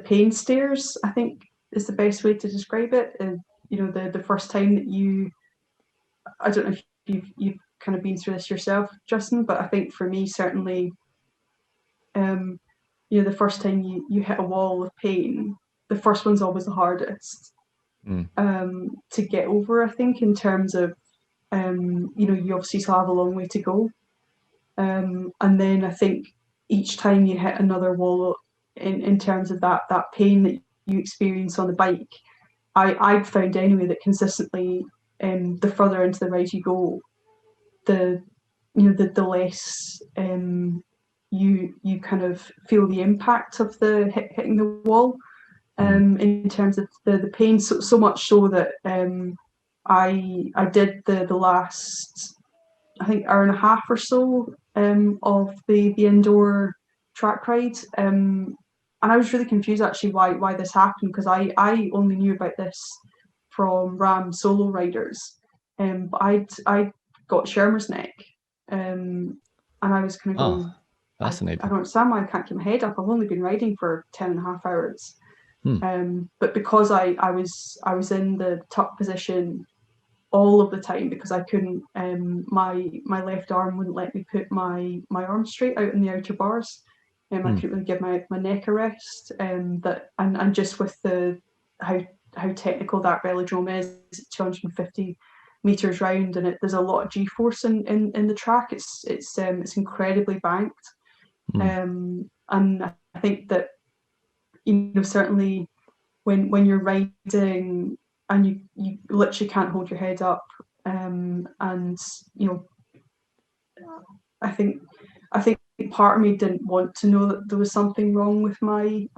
pain stairs, I think is the best way to describe it. The first time that I don't know if you've kind of been through this yourself, Justin, but I think for me certainly, the first time you hit a wall of pain, the first one's always the hardest to get over, I think, in terms of, you obviously still have a long way to go. And then I think each time you hit another wall in terms of that pain that you experience on the bike, I've found anyway that consistently, the further into the ride you go, the less you kind of feel the impact of the hitting the wall, in terms of the pain. So much so that I did the last, I think, hour and a half or so of the indoor track ride, and I was really confused actually why this happened, because I only knew about this from RAAM solo riders, but I got Shermer's neck, and I was kind of going, I Fascinating. don't understand why I can't keep my head up. I've only been riding for 10.5 hours. But because I was in the tuck position all of the time, because I couldn't, my left arm wouldn't let me put my arm straight out in the outer bars. I couldn't really give my neck a rest. And just with how technical that velodrome is, 250 meters round, and there's a lot of G-force in the track. It's incredibly banked, and I think that certainly when you're riding and you literally can't hold your head up, and I think part of me didn't want to know that there was something wrong with my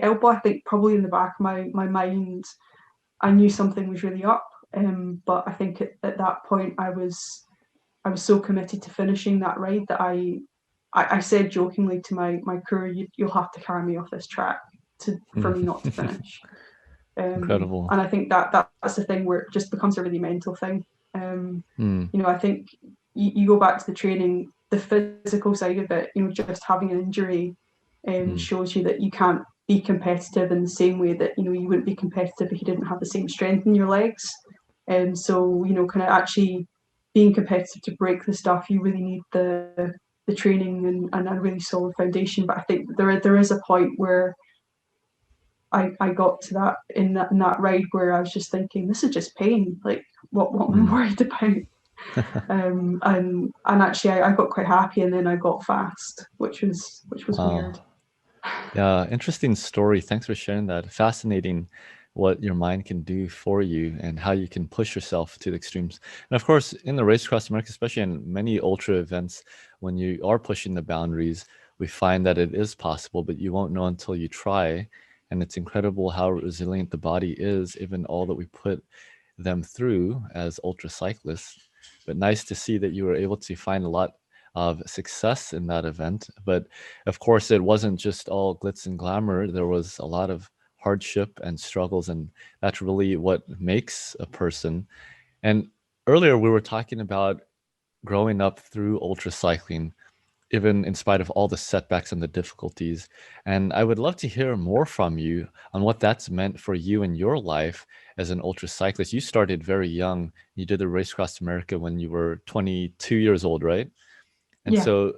elbow. I think probably in the back of my mind, I knew something was really up, but I think at that point I was so committed to finishing that ride that I said jokingly to my crew, you'll have to carry me off this track for me not to finish. Incredible. And I think that's the thing where it just becomes a really mental thing. I think you go back to the training, the physical side of it, just having an injury shows you that you can't be competitive in the same way that, you wouldn't be competitive if you didn't have the same strength in your legs. So, kind of actually being competitive to break the stuff, you really need the training and a really solid foundation. But I think there is a point where I got to that in that ride where I was just thinking, this is just pain. Like, what am I worried about? And actually, I got quite happy, and then I got fast, which was weird. Yeah, interesting story. Thanks for sharing that. Fascinating what your mind can do for you and how you can push yourself to the extremes. And of course, in the race across America, especially in many ultra events, when you are pushing the boundaries, we find that it is possible, but you won't know until you try. And it's incredible how resilient the body is, even all that we put them through as ultra cyclists. But nice to see that you were able to find a lot of success in that event. But of course, it wasn't just all glitz and glamour. There was a lot of hardship and struggles, and that's really what makes a person. And earlier we were talking about growing up through ultra cycling, even in spite of all the setbacks and the difficulties. And I would love to hear more from you on what that's meant for you in your life as an ultra cyclist. You started very young. You did the Race Across America when you were 22 years old, right? And Yeah. so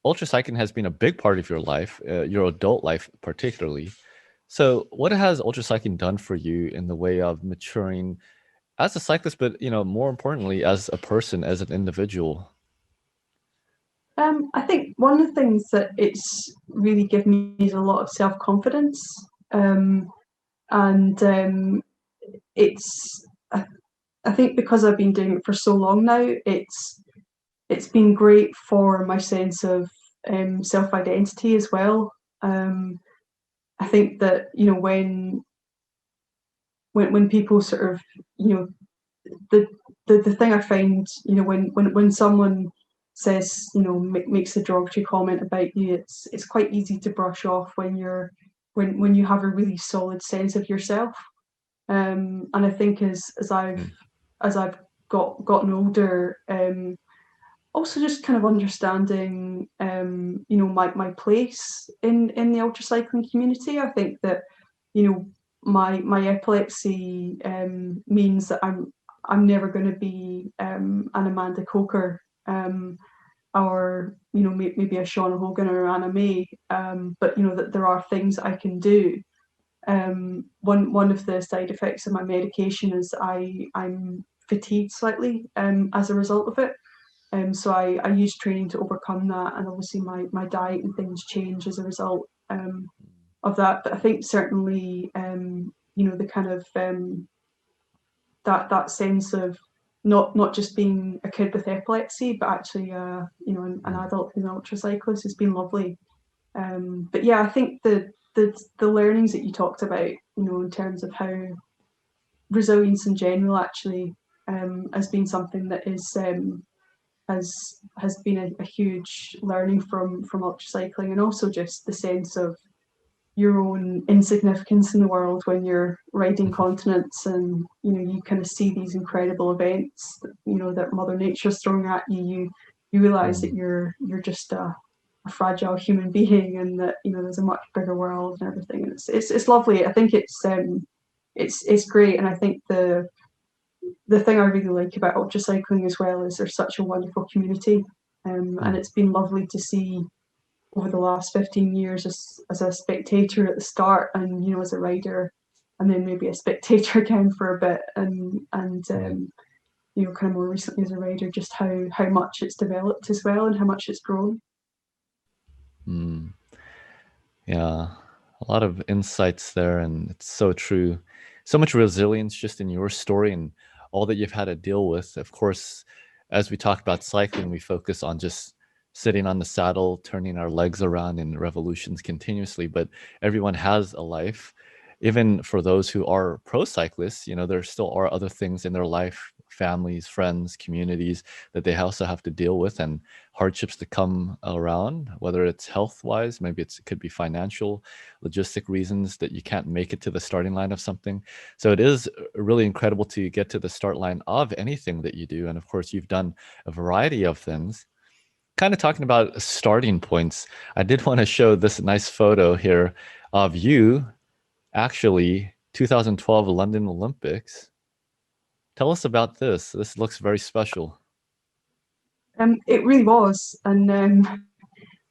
ultra cycling has been a big part of your adult life particularly. So what has ultra cycling done for you in the way of maturing as a cyclist, but more importantly, as a person, as an individual? I think one of the things that it's really given me is a lot of self-confidence. And it's I think because I've been doing it for so long now, it's been great for my sense of self-identity as well. I think that when people sort of the the thing I find when someone says makes a derogatory comment about you, it's quite easy to brush off when you have a really solid sense of yourself. And I think as I've gotten older, also just kind of understanding my place in the ultra cycling community. I think that my epilepsy means that I'm never going to be an Amanda Coker, or maybe a Shauna Hogan or Anna May, but that there are things I can do. One of the side effects of my medication is I'm fatigued slightly as a result of it. So I use training to overcome that, and obviously my diet and things change as a result of that. But I think certainly the kind of that sense of not just being a kid with epilepsy, but actually an adult who's an ultra cyclist has been lovely. But yeah, I think the learnings that you talked about, in terms of how resilience in general actually has been something that has been a huge learning from ultra cycling, and also just the sense of your own insignificance in the world when you're riding continents, and you kind of see these incredible events that Mother Nature's throwing at you. You realize that you're just a fragile human being, and that there's a much bigger world and everything. And it's lovely. I think it's great, and I think the thing I really like about ultra cycling as well is there's such a wonderful community, and it's been lovely to see over the last 15 years as a spectator at the start, and as a rider, and then maybe a spectator again for a bit, and kind of more recently as a rider, just how much it's developed as well and how much it's grown. Mm. Yeah, a lot of insights there, and it's so true. So much resilience just in your story and all that you've had to deal with. Of course, as we talk about cycling, we focus on just sitting on the saddle, turning our legs around in revolutions continuously, but everyone has a life. Even for those who are pro cyclists, there still are other things in their life, families, friends, communities that they also have to deal with, and hardships that come around, whether it's health wise, maybe it could be financial, logistic reasons that you can't make it to the starting line of something. So it is really incredible to get to the start line of anything that you do. And of course, you've done a variety of things. Kind of talking about starting points, I did want to show this nice photo here of you, actually, 2012 London Olympics. Tell us about this. This looks very special. It really was, and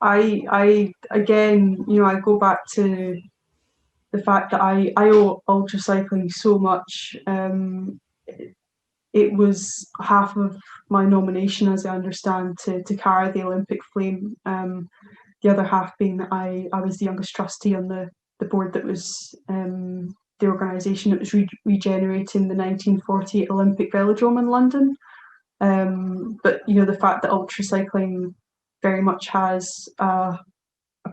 I again, I go back to the fact that I owe ultra cycling so much. It was half of my nomination, as I understand, to carry the Olympic flame. The other half being that I was the youngest trustee on the board that was the organisation that was regenerating the 1948 Olympic Velodrome in London. But the fact that ultra cycling very much has a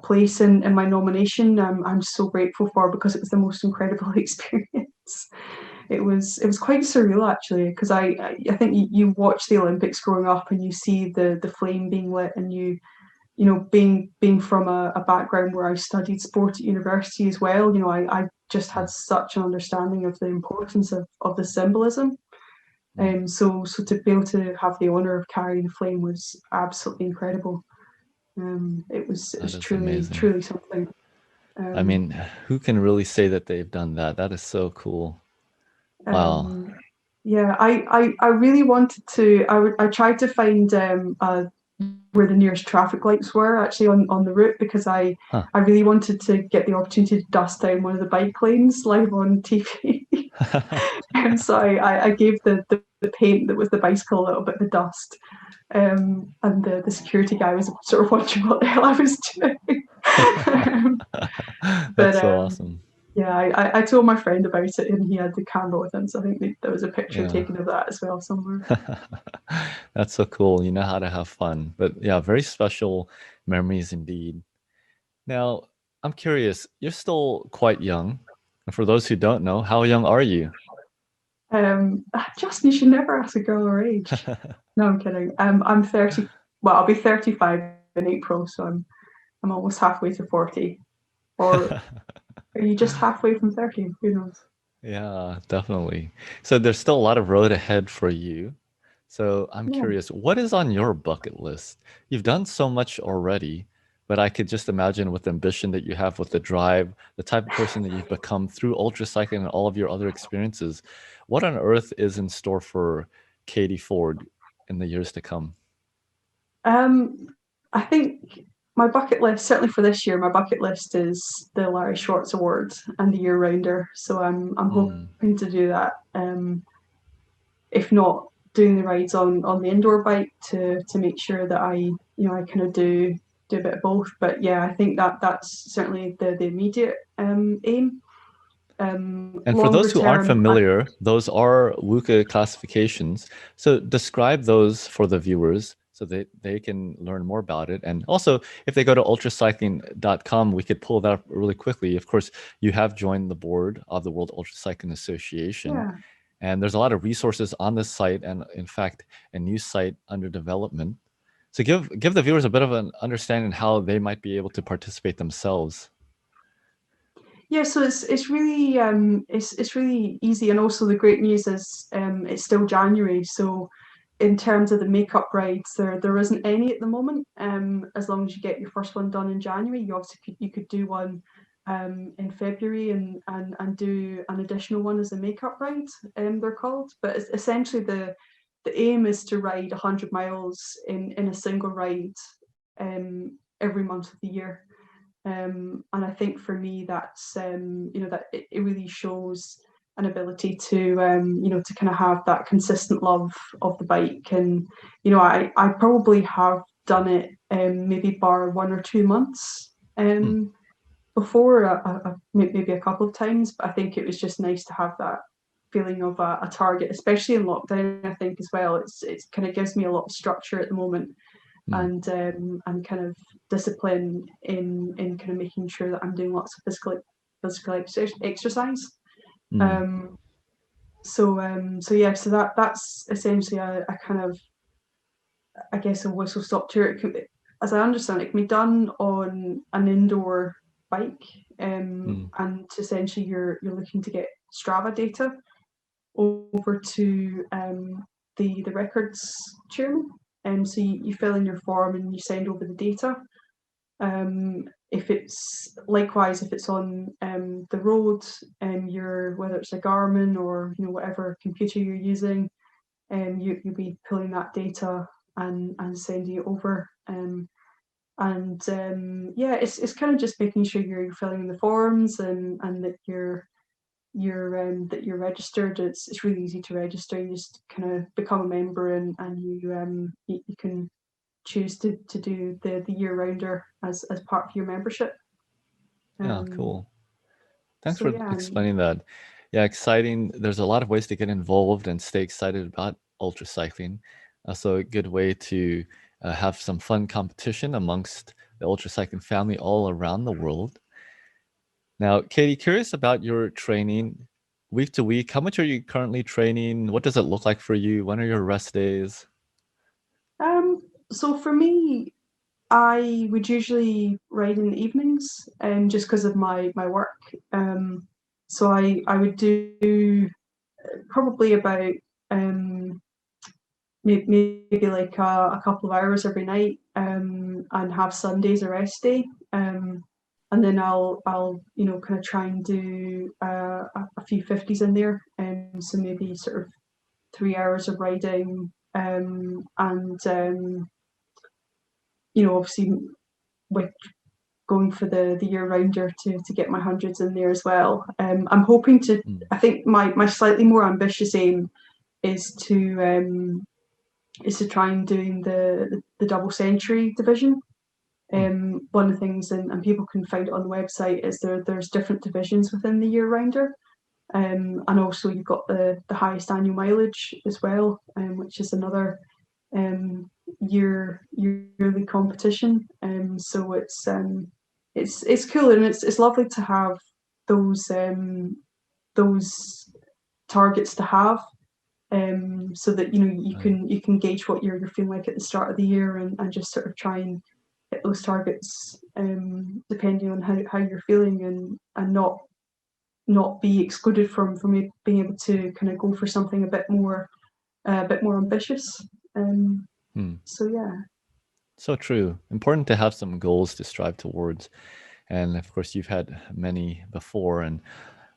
place in my nomination. I'm so grateful for, because it was the most incredible experience. It was quite surreal actually, because I think you watch the Olympics growing up and you see the flame being lit, and you know, being from a background where I studied sport at university as well, you know, I just had such an understanding of the importance of the symbolism. So to be able to have the honour of carrying the flame was absolutely incredible. It was That is truly amazing. something. I Um, mean, who can really say that they've done that? That is so cool. Wow. um, yeah, I really wanted to. I tried to find where the nearest traffic lights were actually on the route, because Huh. I really wanted to get the opportunity to dust down one of the bike lanes live on TV. And so I gave the paint that was the bicycle a little bit of dust. And the security guy was sort of wondering what the hell I was doing. But That's so awesome. yeah, I told my friend about it, and he had the camera with him, so I think there was a picture Yeah. taken of that as well somewhere. That's so cool. You know how to have fun. But yeah, very special memories indeed. Now, I'm curious, you're still quite young. And for those who don't know, how young are you? Justin, you should never ask a girl her age. No, I'm kidding. I'm 30. Well, I'll be 35 in April, so I'm almost halfway to 40. Or are you just halfway from 30? Who knows? Yeah, definitely. So there's still a lot of road ahead for you. So I'm Yeah. curious, what is on your bucket list? You've done so much already, but I could just imagine with the ambition that you have, with the drive, the type of person that you've become through ultra cycling and all of your other experiences, what on earth is in store for Katie Ford in the years to come? Um, I think my bucket list, certainly for this year, my bucket list is the Larry Schwartz Award and the year rounder. So I'm Mm, hoping to do that. If not doing the rides on the indoor bike, to make sure that I kind of do a bit of both. But yeah, I think that's certainly the immediate aim. And for Longer those who aren't term, familiar, those are WUCA classifications. So describe those for the viewers so that they can learn more about it. And also, if they go to ultracycling.com, we could pull that up really quickly. Of course, you have joined the board of the World UltraCycling Association. yeah. And there's a lot of resources on this site, and in fact, a new site under development. So give the viewers a bit of an understanding how they might be able to participate themselves. Yeah, so it's really it's really easy, and also the great news is it's still January. So in terms of the makeup rides, there isn't any at the moment. As long as you get your first one done in January, you obviously could do one in February, and do an additional one as a makeup ride. They're called, but it's essentially the aim is to ride 100 miles in a single ride every month of the year. And I think for me, that's that it really shows an ability to to kind of have that consistent love of the bike. And I probably have done it maybe bar 1 or 2 months Hmm. before, maybe a couple of times, but I think it was just nice to have that feeling of a target, especially in lockdown. I think as well, it's kind of gives me a lot of structure at the moment, Hmm. and kind of discipline in kind of making sure that I'm doing lots of physical exercise. Hmm. So yeah, so that's essentially a kind of, I guess, a whistle stop tour. As I understand, it can be done on an indoor bike, Hmm. and essentially you're looking to get Strava data over to the records chairman. So you fill in your form and you send over the data. If it's likewise, if it's on the road, your whether it's a Garmin or whatever computer you're using, you'll be pulling that data and sending it over. And yeah, it's kind of just making sure you're filling in the forms, and that you're registered. It's really easy to register. You just kind of become a member, and you can choose to do the year rounder as part of your membership. Yeah, Um, cool. Thanks so for yeah, explaining that. Yeah, exciting. There's a lot of ways to get involved and stay excited about ultra cycling. So a good way to have some fun competition amongst the ultracycling family all around the world. Now, Katie, curious about your training week to week. How much are you currently training? What does it look like for you? When are your rest days? So for me, I would usually ride in the evenings, just because of my work. So I would do probably about maybe like a couple of hours every night, and have Sundays a rest day. And then I'll kind of try and do a few 50s in there, so maybe sort of 3 hours of riding, and obviously with going for the year rounder to get my hundreds in there as well. I'm hoping to. I think my slightly more ambitious aim is to try and doing the double century division. One of the things, and people can find it on the website, is there's different divisions within the year rounder, and also you've got the highest annual mileage as well, which is another yearly competition. So it's cool, and it's lovely to have those targets to have, so that you can gauge what you're feeling like at the start of the year, and just sort of try and hit those targets, depending on how you're feeling, and not be excluded from being able to kind of go for something a bit more ambitious. So yeah. So true. Important to have some goals to strive towards. And of course, you've had many before. And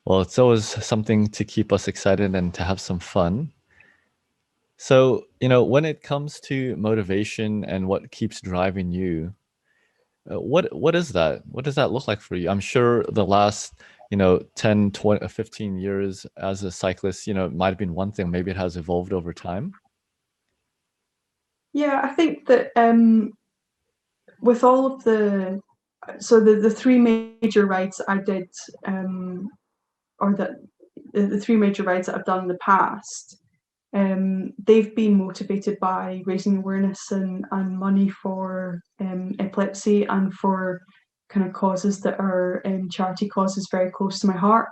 well, it's always something to keep us excited and to have some fun. So, when it comes to motivation and what keeps driving you, what is that? What does that look like for you? I'm sure the last, 10, 20, 15 years as a cyclist, it might have been one thing. Maybe it has evolved over time. Yeah, I think that with all of the three major rides I did, or the three major rides that I've done in the past, they've been motivated by raising awareness and money for epilepsy, and for kind of causes that are charity causes very close to my heart.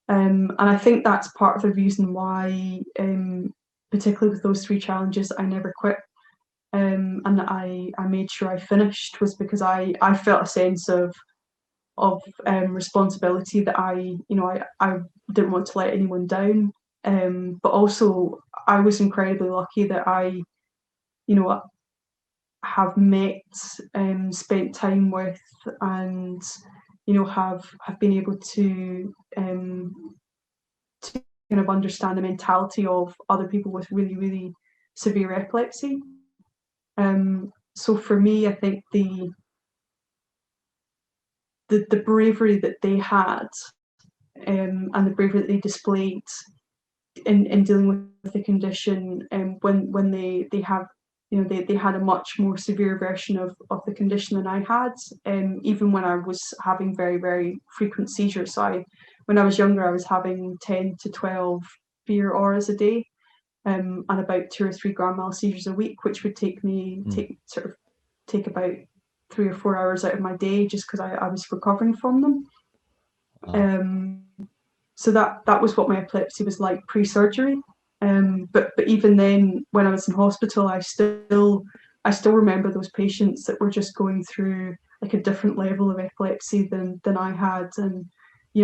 And I think that's part of the reason why, particularly with those three challenges, I never quit. And that I made sure I finished, was because I felt a sense of responsibility, that I didn't want to let anyone down. But also I was incredibly lucky that I have met, spent time with, and have been able to kind of understand the mentality of other people with really, really severe epilepsy. So for me, I think the bravery that they had, and the bravery that they displayed in dealing with the condition, when they have, they had a much more severe version of the condition than I had, even when I was having very, very frequent seizures. So when I was younger, I was having 10 to 12 fear auras a day, and about 2 or 3 grand mal seizures a week, which would take about 3 or 4 hours out of my day, just because I was recovering from them. So that was what my epilepsy was like pre-surgery. But even then, when I was in hospital, I still remember those patients that were just going through like a different level of epilepsy than I had. And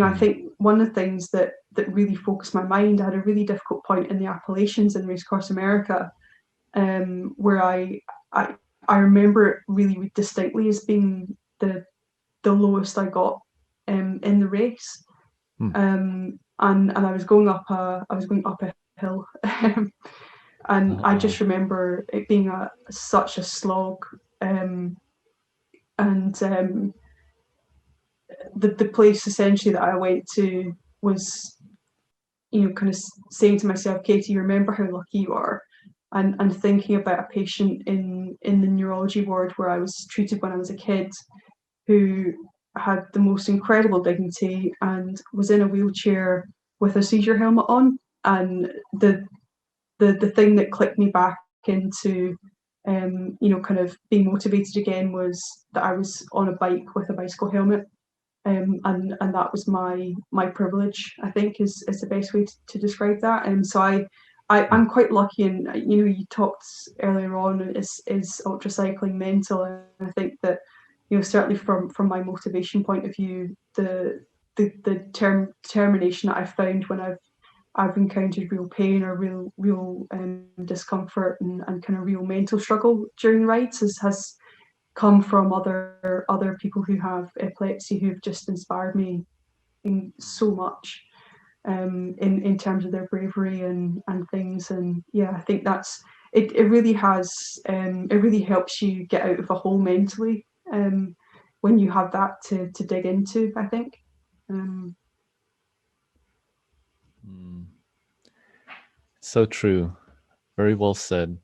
I think one of the things that really focused my mind, I had a really difficult point in the Appalachians in Race Course America, where I remember it really distinctly as being the lowest I got in the race. And I was going up a hill, and I just remember it being such a slog, and the place essentially that I went to was, kind of saying to myself, Katie, remember how lucky you are, and thinking about a patient in the neurology ward where I was treated when I was a kid, who had the most incredible dignity and was in a wheelchair with a seizure helmet on. And the thing that clicked me back into kind of being motivated again was that I was on a bike with a bicycle helmet. And that was my privilege, I think, is the best way to describe that. And so I'm quite lucky, and you talked earlier on, is ultracycling mental, and I think that certainly from my motivation point of view, the determination that I've found when I've encountered real pain or real discomfort and kind of real mental struggle during rides has come from other people who have epilepsy, who've just inspired me in so much, in terms of their bravery and things. And yeah, I think that's it really has it really helps you get out of a hole mentally, when you have that to dig into, I think. So true. Very well said.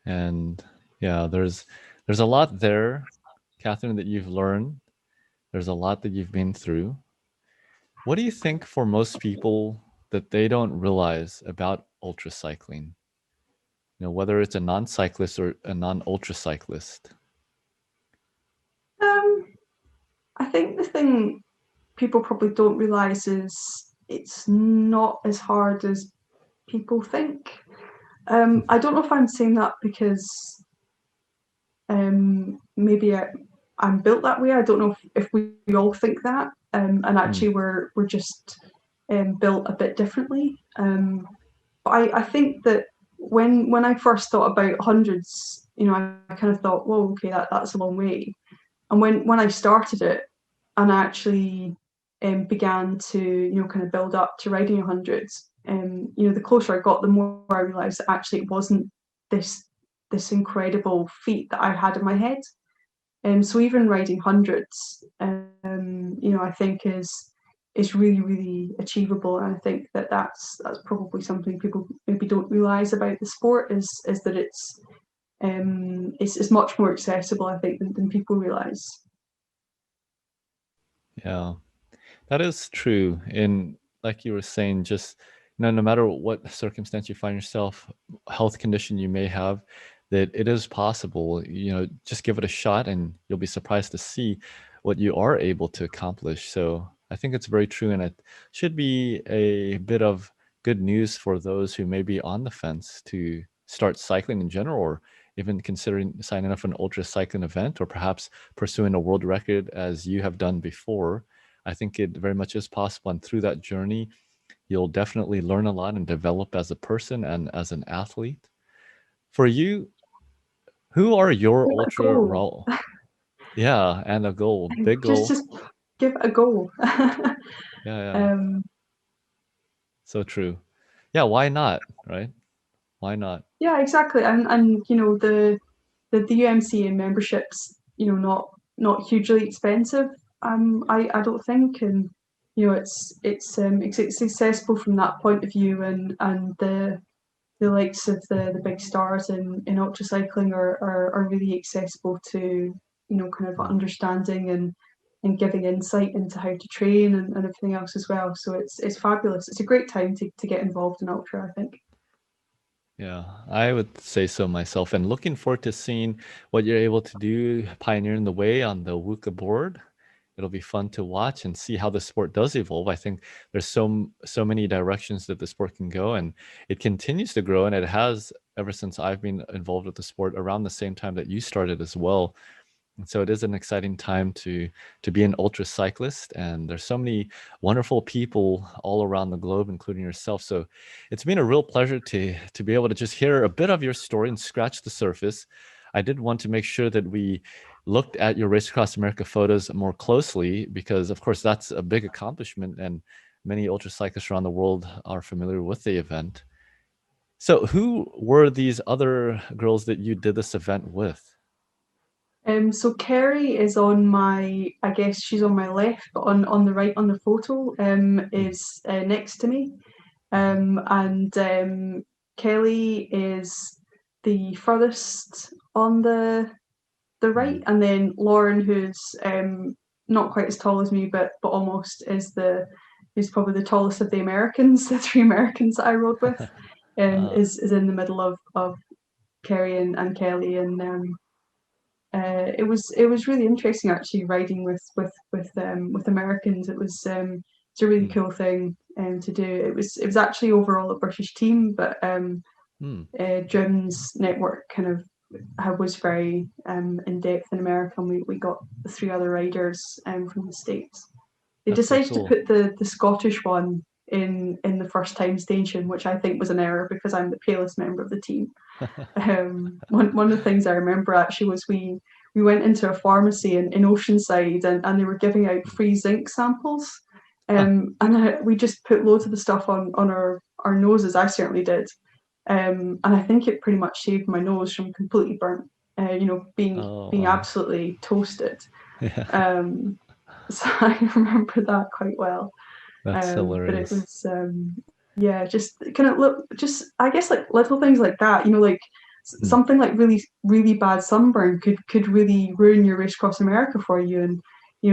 And yeah, there's a lot there, Catherine, that you've learned. There's a lot that you've been through. What do you think for most people that they don't realize about ultracycling? Whether it's a non-cyclist or a non-ultracyclist. I think the thing people probably don't realize is it's not as hard as people think. I don't know if I'm saying that because maybe I'm built that way. I don't know if we all think that, and actually we're just built a bit differently. But I think that when I first thought about hundreds, I kind of thought, whoa, okay, that's a long way. And when I started it, and I actually began to kind of build up to riding hundreds, the closer I got, the more I realised that actually it wasn't this incredible feat that I had in my head. So even riding hundreds, I think is really, really achievable. And I think that's probably something people maybe don't realise about the sport is that it's much more accessible, I think, than people realise. Yeah, that is true. And like you were saying, just no matter what circumstance you find yourself, health condition you may have, that it is possible. Just give it a shot, and you'll be surprised to see what you are able to accomplish. So I think it's very true, and it should be a bit of good news for those who may be on the fence to start cycling in general, or even considering signing up for an ultra cycling event, or perhaps pursuing a world record as you have done before. I think it very much is possible. And through that journey, you'll definitely learn a lot and develop as a person and as an athlete. For you, who are your ultra role? Yeah, and a goal, big goal. Just give it a go. Yeah. So true. Yeah, why not, right? Why not? Yeah, exactly. And the UMCA memberships, not hugely expensive. I don't think, and it's accessible from that point of view, and the likes of the big stars in ultracycling are really accessible to kind of understanding and giving insight into how to train and everything else as well. So it's fabulous. It's a great time to get involved in ultra, I think. Yeah, I would say so myself, and looking forward to seeing what you're able to do, pioneering the way on the WUCA board. It'll be fun to watch and see how the sport does evolve. I think there's so many directions that the sport can go, and it continues to grow, and it has ever since I've been involved with the sport around the same time that you started as well. And so it is an exciting time to be an ultra cyclist, and there's so many wonderful people all around the globe, including yourself. So it's been a real pleasure to be able to just hear a bit of your story and scratch the surface. I did want to make sure that we looked at your Race Across America photos more closely, because of course that's a big accomplishment, and many ultra cyclists around the world are familiar with the event. So who were these other girls that you did this event with? So Kerry is I guess she's on my left, but on the right on the photo is next to me. And Kelly is the furthest on the right, and then Lauren, who's not quite as tall as me, but almost is probably the tallest of the Americans, the three Americans that I rode with, is in the middle of Kerry and Kelly, and it was really interesting actually riding with Americans. It's a really cool thing to do. It was actually overall a British team, but Jim's network kind of was very in depth in America, and we got the 3 other riders from the States. They That's so decided cool. to put the Scottish one in the first time station, which I think was an error because I'm the palest member of the team. One of the things I remember actually was we went into a pharmacy in Oceanside, and they were giving out free zinc samples. And we just put loads of the stuff on our noses. I certainly did. And I think it pretty much saved my nose from completely burnt, being absolutely toasted. Yeah. So I remember that quite well. That's But it hilarious. was, just kind of I guess like little things like that, like something like really, really bad sunburn could really ruin your race across America for you. And,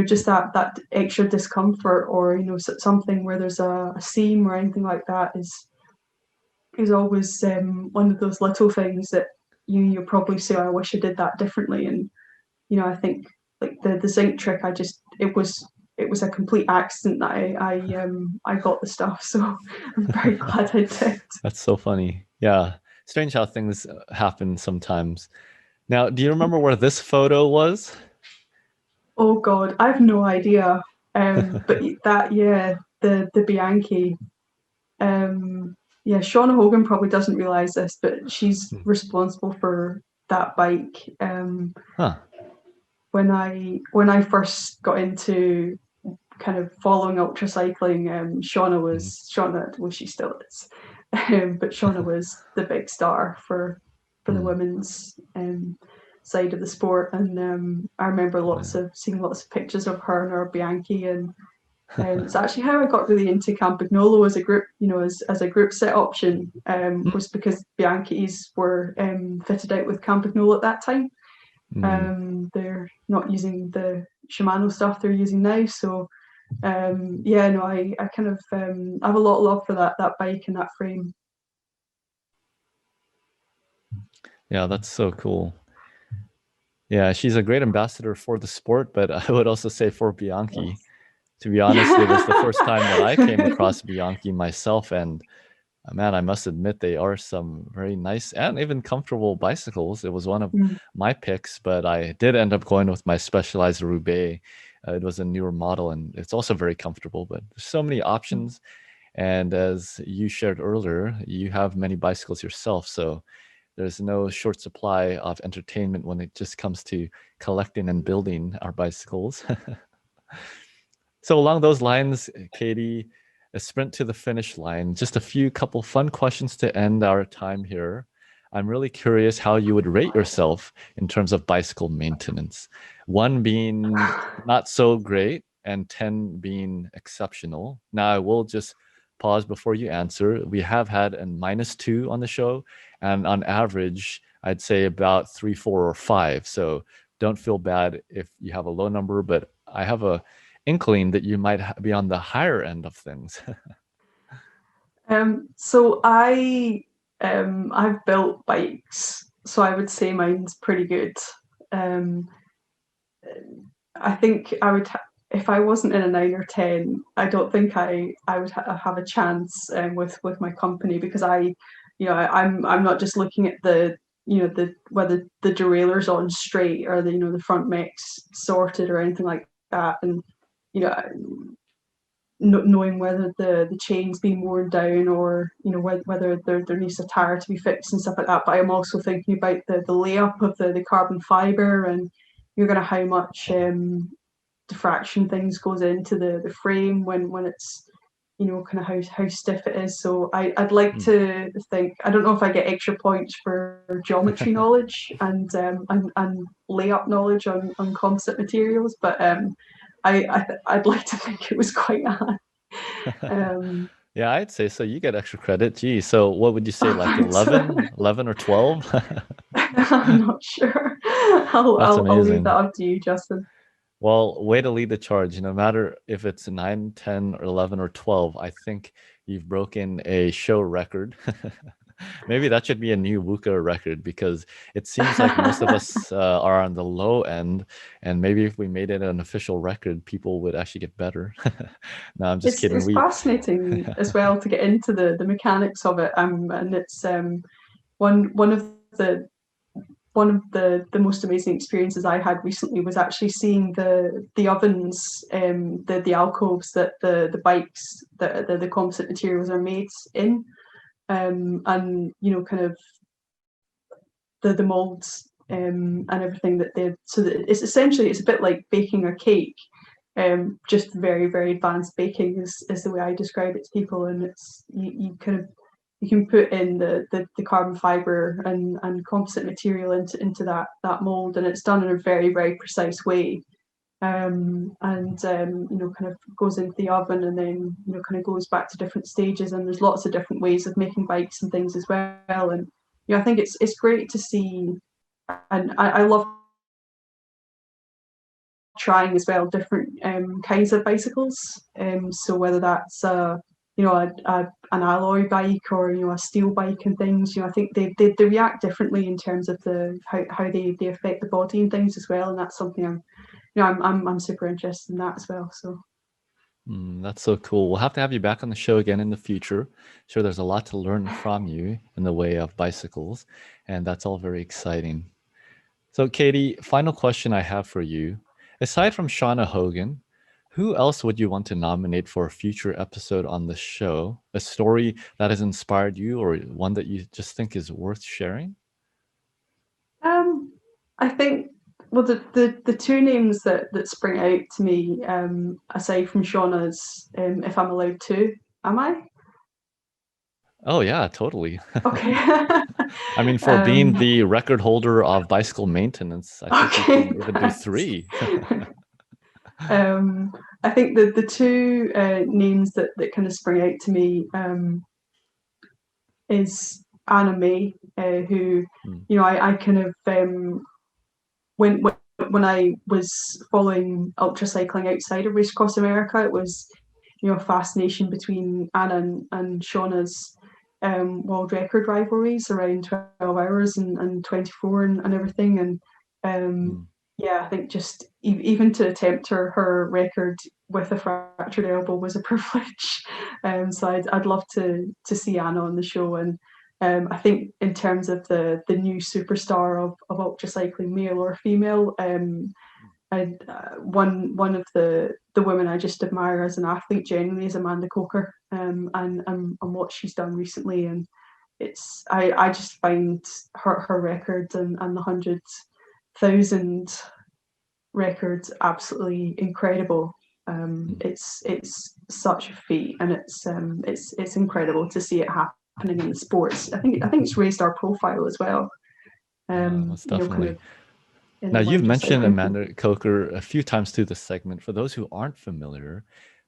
just that extra discomfort, or, something where there's a seam or anything like that is always one of those little things that you'll probably say, oh, I wish I did that differently. And, I think like the zinc trick, it was a complete accident that I got the stuff. So I'm very glad I did. That's so funny. Yeah. Strange how things happen sometimes. Now, do you remember where this photo was? Oh God, I have no idea. But the Bianchi. Shauna Hogan probably doesn't realize this, but she's responsible for that bike. Huh. When I first got into kind of following ultracycling, Shauna, well, she still is, but Shauna was the big star for the women's side of the sport. And I remember seeing lots of pictures of her and her Bianchi, and it's actually how I got really into Campagnolo as a group, as a group set option, was because Bianchis were fitted out with Campagnolo at that time. They're not using the Shimano stuff they're using now. So I kind of I have a lot of love for that bike and that frame. Yeah, that's so cool. Yeah, she's a great ambassador for the sport, but I would also say for Bianchi. To be honest, it was the first time that I came across Bianchi myself, and man, I must admit they are some very nice and even comfortable bicycles. It was one of my picks, but I did end up going with my Specialized Roubaix. It was a newer model, and it's also very comfortable, but there's so many options. And as you shared earlier, you have many bicycles yourself, so there's no short supply of entertainment when it just comes to collecting and building our bicycles. So along those lines, Katie, a sprint to the finish line, just a couple fun questions to end our time here. I'm really curious how you would rate yourself in terms of bicycle maintenance. 1 being not so great and 10 being exceptional. Now I will just pause before you answer. We have had a -2 on the show, and on average, I'd say about 3, 4, or 5. So don't feel bad if you have a low number, but I have a inkling that you might be on the higher end of things. So I've built bikes, so I would say mine's pretty good. I think I would if I wasn't in a 9 or 10, I don't think I would have a chance with my company, because I'm not just looking at the whether the derailleur's on straight, or the front mech's sorted or anything like that, and knowing whether the chain's been worn down, or whether there needs a tire to be fixed and stuff like that. But I'm also thinking about the layup of the carbon fiber, and how much diffraction things goes into the frame when it's kind of how stiff it is. So I'd like to think, I don't know if I get extra points for geometry knowledge and layup knowledge on composite materials, but I'd like to think it was quite high. Yeah, I'd say so. You get extra credit. Gee, so what would you say, like 11, 11 or 12? I'm not sure. That's I'll leave amazing. that up to you, Justin. Well, way to lead the charge. No matter if it's 9, 10, or 11, or 12, I think you've broken a show record. Maybe that should be a new WUCA record, because it seems like most of us are on the low end, and maybe if we made it an official record, people would actually get better. No, I'm just kidding. It's fascinating as well to get into the mechanics of it, and it's one of the the most amazing experiences I had recently was actually seeing the ovens, the alcoves that the bikes, the composite materials are made in, and kind of the molds, and everything that they, so that it's essentially, it's a bit like baking a cake, just very, very advanced baking is the way I describe it to people. And it's you kind of, you can put in the carbon fiber and composite material into that mold, and it's done in a very, very precise way. Kind of goes into the oven, and then kind of goes back to different stages, and there's lots of different ways of making bikes and things as well. And I think it's great to see, and I love trying as well different kinds of bicycles. So whether that's an alloy bike, or a steel bike and things, I think they react differently in terms of how they affect the body and things as well. And that's something I'm super interested in that as well. So That's so cool. We'll have to have you back on the show again in the future. Sure, there's a lot to learn from you in the way of bicycles, and that's all very exciting. So, Katie, final question I have for you. Aside from Shauna Hogan, who else would you want to nominate for a future episode on the show? A story that has inspired you, or one that you just think is worth sharing? I think, well, the two names that spring out to me, aside from Shauna's, if I'm allowed to, am I? Oh, yeah, totally. Okay. I mean, for being the record holder of bicycle maintenance, I think you Okay. can even do three. I think the two names that kind of spring out to me, is Anna May, who I kind of, when I was following ultracycling outside of Race Across America, it was a fascination between Anna and Shauna's world record rivalries around 12 hours and 24 and everything. And I think just even to attempt her record with a fractured elbow was a privilege. So I'd love to see Anna on the show. And I think in terms of the new superstar of ultracycling, male or female, one of the women I just admire as an athlete genuinely is Amanda Coker, and what she's done recently. And I just find her record and the 100,000 records absolutely incredible. It's such a feat, and it's incredible to see it happening in the sports. I think it's raised our profile as well. Most definitely. Now, the you've world of mentioned cycling. Amanda Coker a few times through the segment. For those who aren't familiar,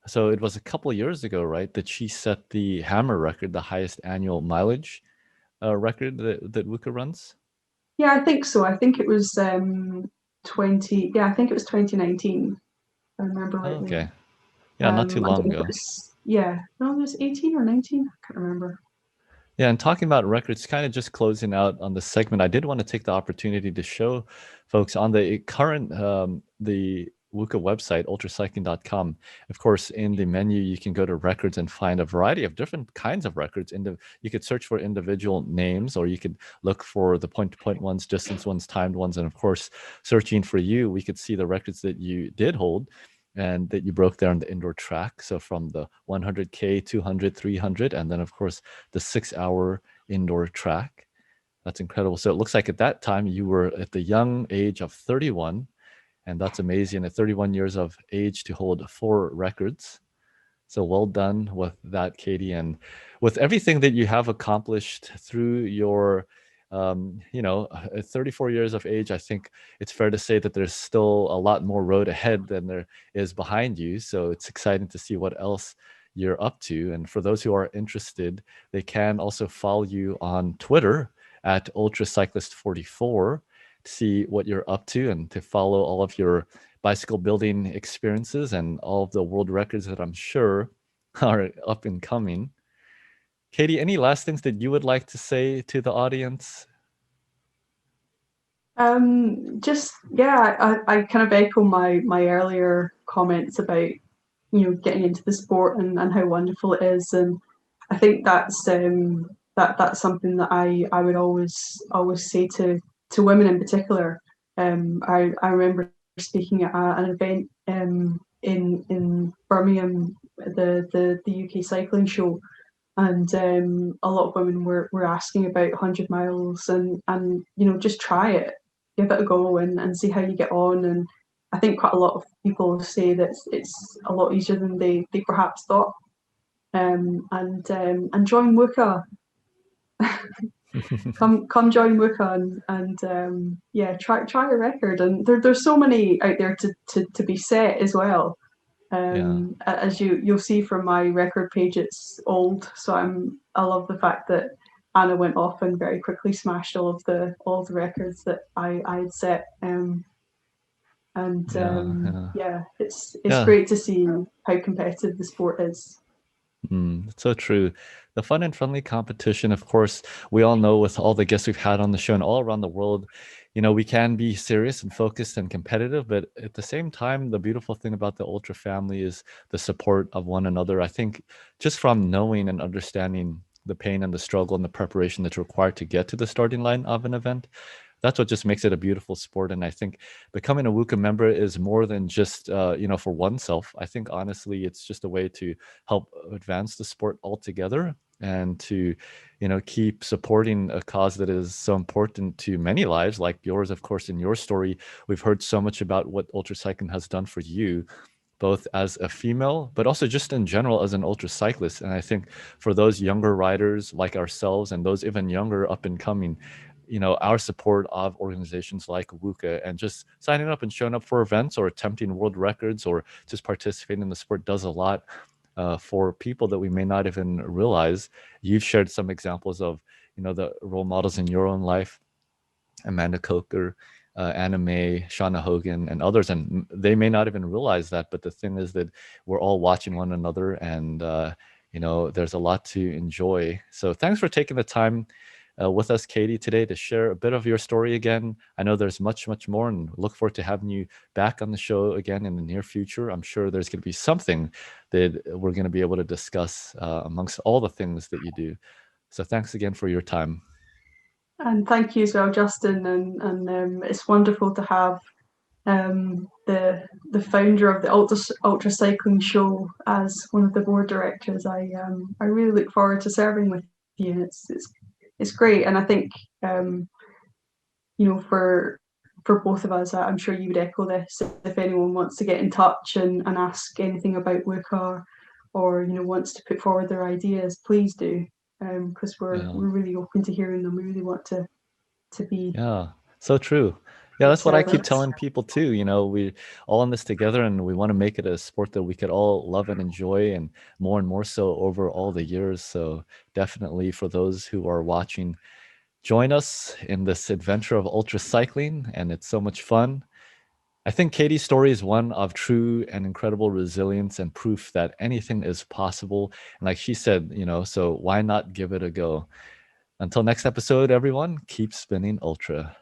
so it was a couple of years ago, right, that she set the Hammer record, the highest annual mileage record that WUCA runs? Yeah, I think so. I think it was 20. Yeah, I think it was 2019. If I remember Oh, rightly. okay. Yeah, not too I long don't know if it ago. was, yeah, no, it was 18 or 19. I can't remember. Yeah, and talking about records, kind of just closing out on the segment, I did want to take the opportunity to show folks on the current, the WUCA website, ultracycling.com. Of course, in the menu, you can go to records and find a variety of different kinds of records. You could search for individual names, or you could look for the point-to-point ones, distance ones, timed ones. And of course, searching for you, we could see the records that you did hold and that you broke there on the indoor track. So from the 100K, 200, 300, and then of course the 6-hour indoor track. That's incredible. So it looks like at that time you were at the young age of 31, and that's amazing. At 31 years of age to hold 4 records. So well done with that, Katie, and with everything that you have accomplished through your at 34 years of age, I think it's fair to say that there's still a lot more road ahead than there is behind you. So it's exciting to see what else you're up to. And for those who are interested, they can also follow you on Twitter at UltraCyclist44 to see what you're up to and to follow all of your bicycle building experiences and all of the world records that I'm sure are up and coming. Katie, any last things that you would like to say to the audience? Just yeah, I kind of echo my earlier comments about getting into the sport and how wonderful it is, and I think that's something that I would always say to women in particular. I remember speaking at an event in Birmingham, the UK cycling show, and a lot of women were asking about 100 miles and just try it, give it a go and see how you get on. And I think quite a lot of people say that it's a lot easier than they perhaps thought. And join WUCA. Come join WUCA and yeah, try a record. And there's so many out there to be set as well. Yeah. As you'll see from my record page, it's old, so I love the fact that Anna went off and very quickly smashed all of the records that I had set. Yeah, it's Yeah. great to see how competitive the sport is. It's so true. The fun and friendly competition, of course, we all know with all the guests we've had on the show and all around the world, we can be serious and focused and competitive, but at the same time, the beautiful thing about the Ultra family is the support of one another. I think just from knowing and understanding the pain and the struggle and the preparation that's required to get to the starting line of an event, that's what just makes it a beautiful sport. And I think becoming a WUCA member is more than just for oneself. I think honestly, it's just a way to help advance the sport altogether and to keep supporting a cause that is so important to many lives, like yours. Of course, in your story, we've heard so much about what ultracycling has done for you, both as a female, but also just in general as an ultra cyclist. And I think for those younger riders like ourselves and those even younger up and coming, our support of organizations like WUCA and just signing up and showing up for events or attempting world records or just participating in the sport does a lot for people that we may not even realize. You've shared some examples of, the role models in your own life, Amanda Coker, Anna May, Shauna Hogan, and others, and they may not even realize that. But the thing is that we're all watching one another, and there's a lot to enjoy. So thanks for taking the time with us, Katie, today to share a bit of your story again. I know there's much, much more, and look forward to having you back on the show again in the near future. I'm sure there's going to be something that we're going to be able to discuss amongst all the things that you do. So thanks again for your time. And thank you as well, Justin. And it's wonderful to have the founder of the Ultra Cycling Show as one of the board directors. I really look forward to serving with you. It's great, and I think for both of us, I'm sure you would echo this. If anyone wants to get in touch and ask anything about WUCA or wants to put forward their ideas, please do, because we're really open to hearing them. We really want to be so true. Yeah, that's what I keep servants. telling people too. We all in this together, and we want to make it a sport that we could all love and enjoy, and more so over all the years. So definitely for those who are watching, join us in this adventure of ultra cycling, and it's so much fun. I think Katie's story is one of true and incredible resilience and proof that anything is possible. And like she said, so why not give it a go? Until next episode, everyone, keep spinning ultra.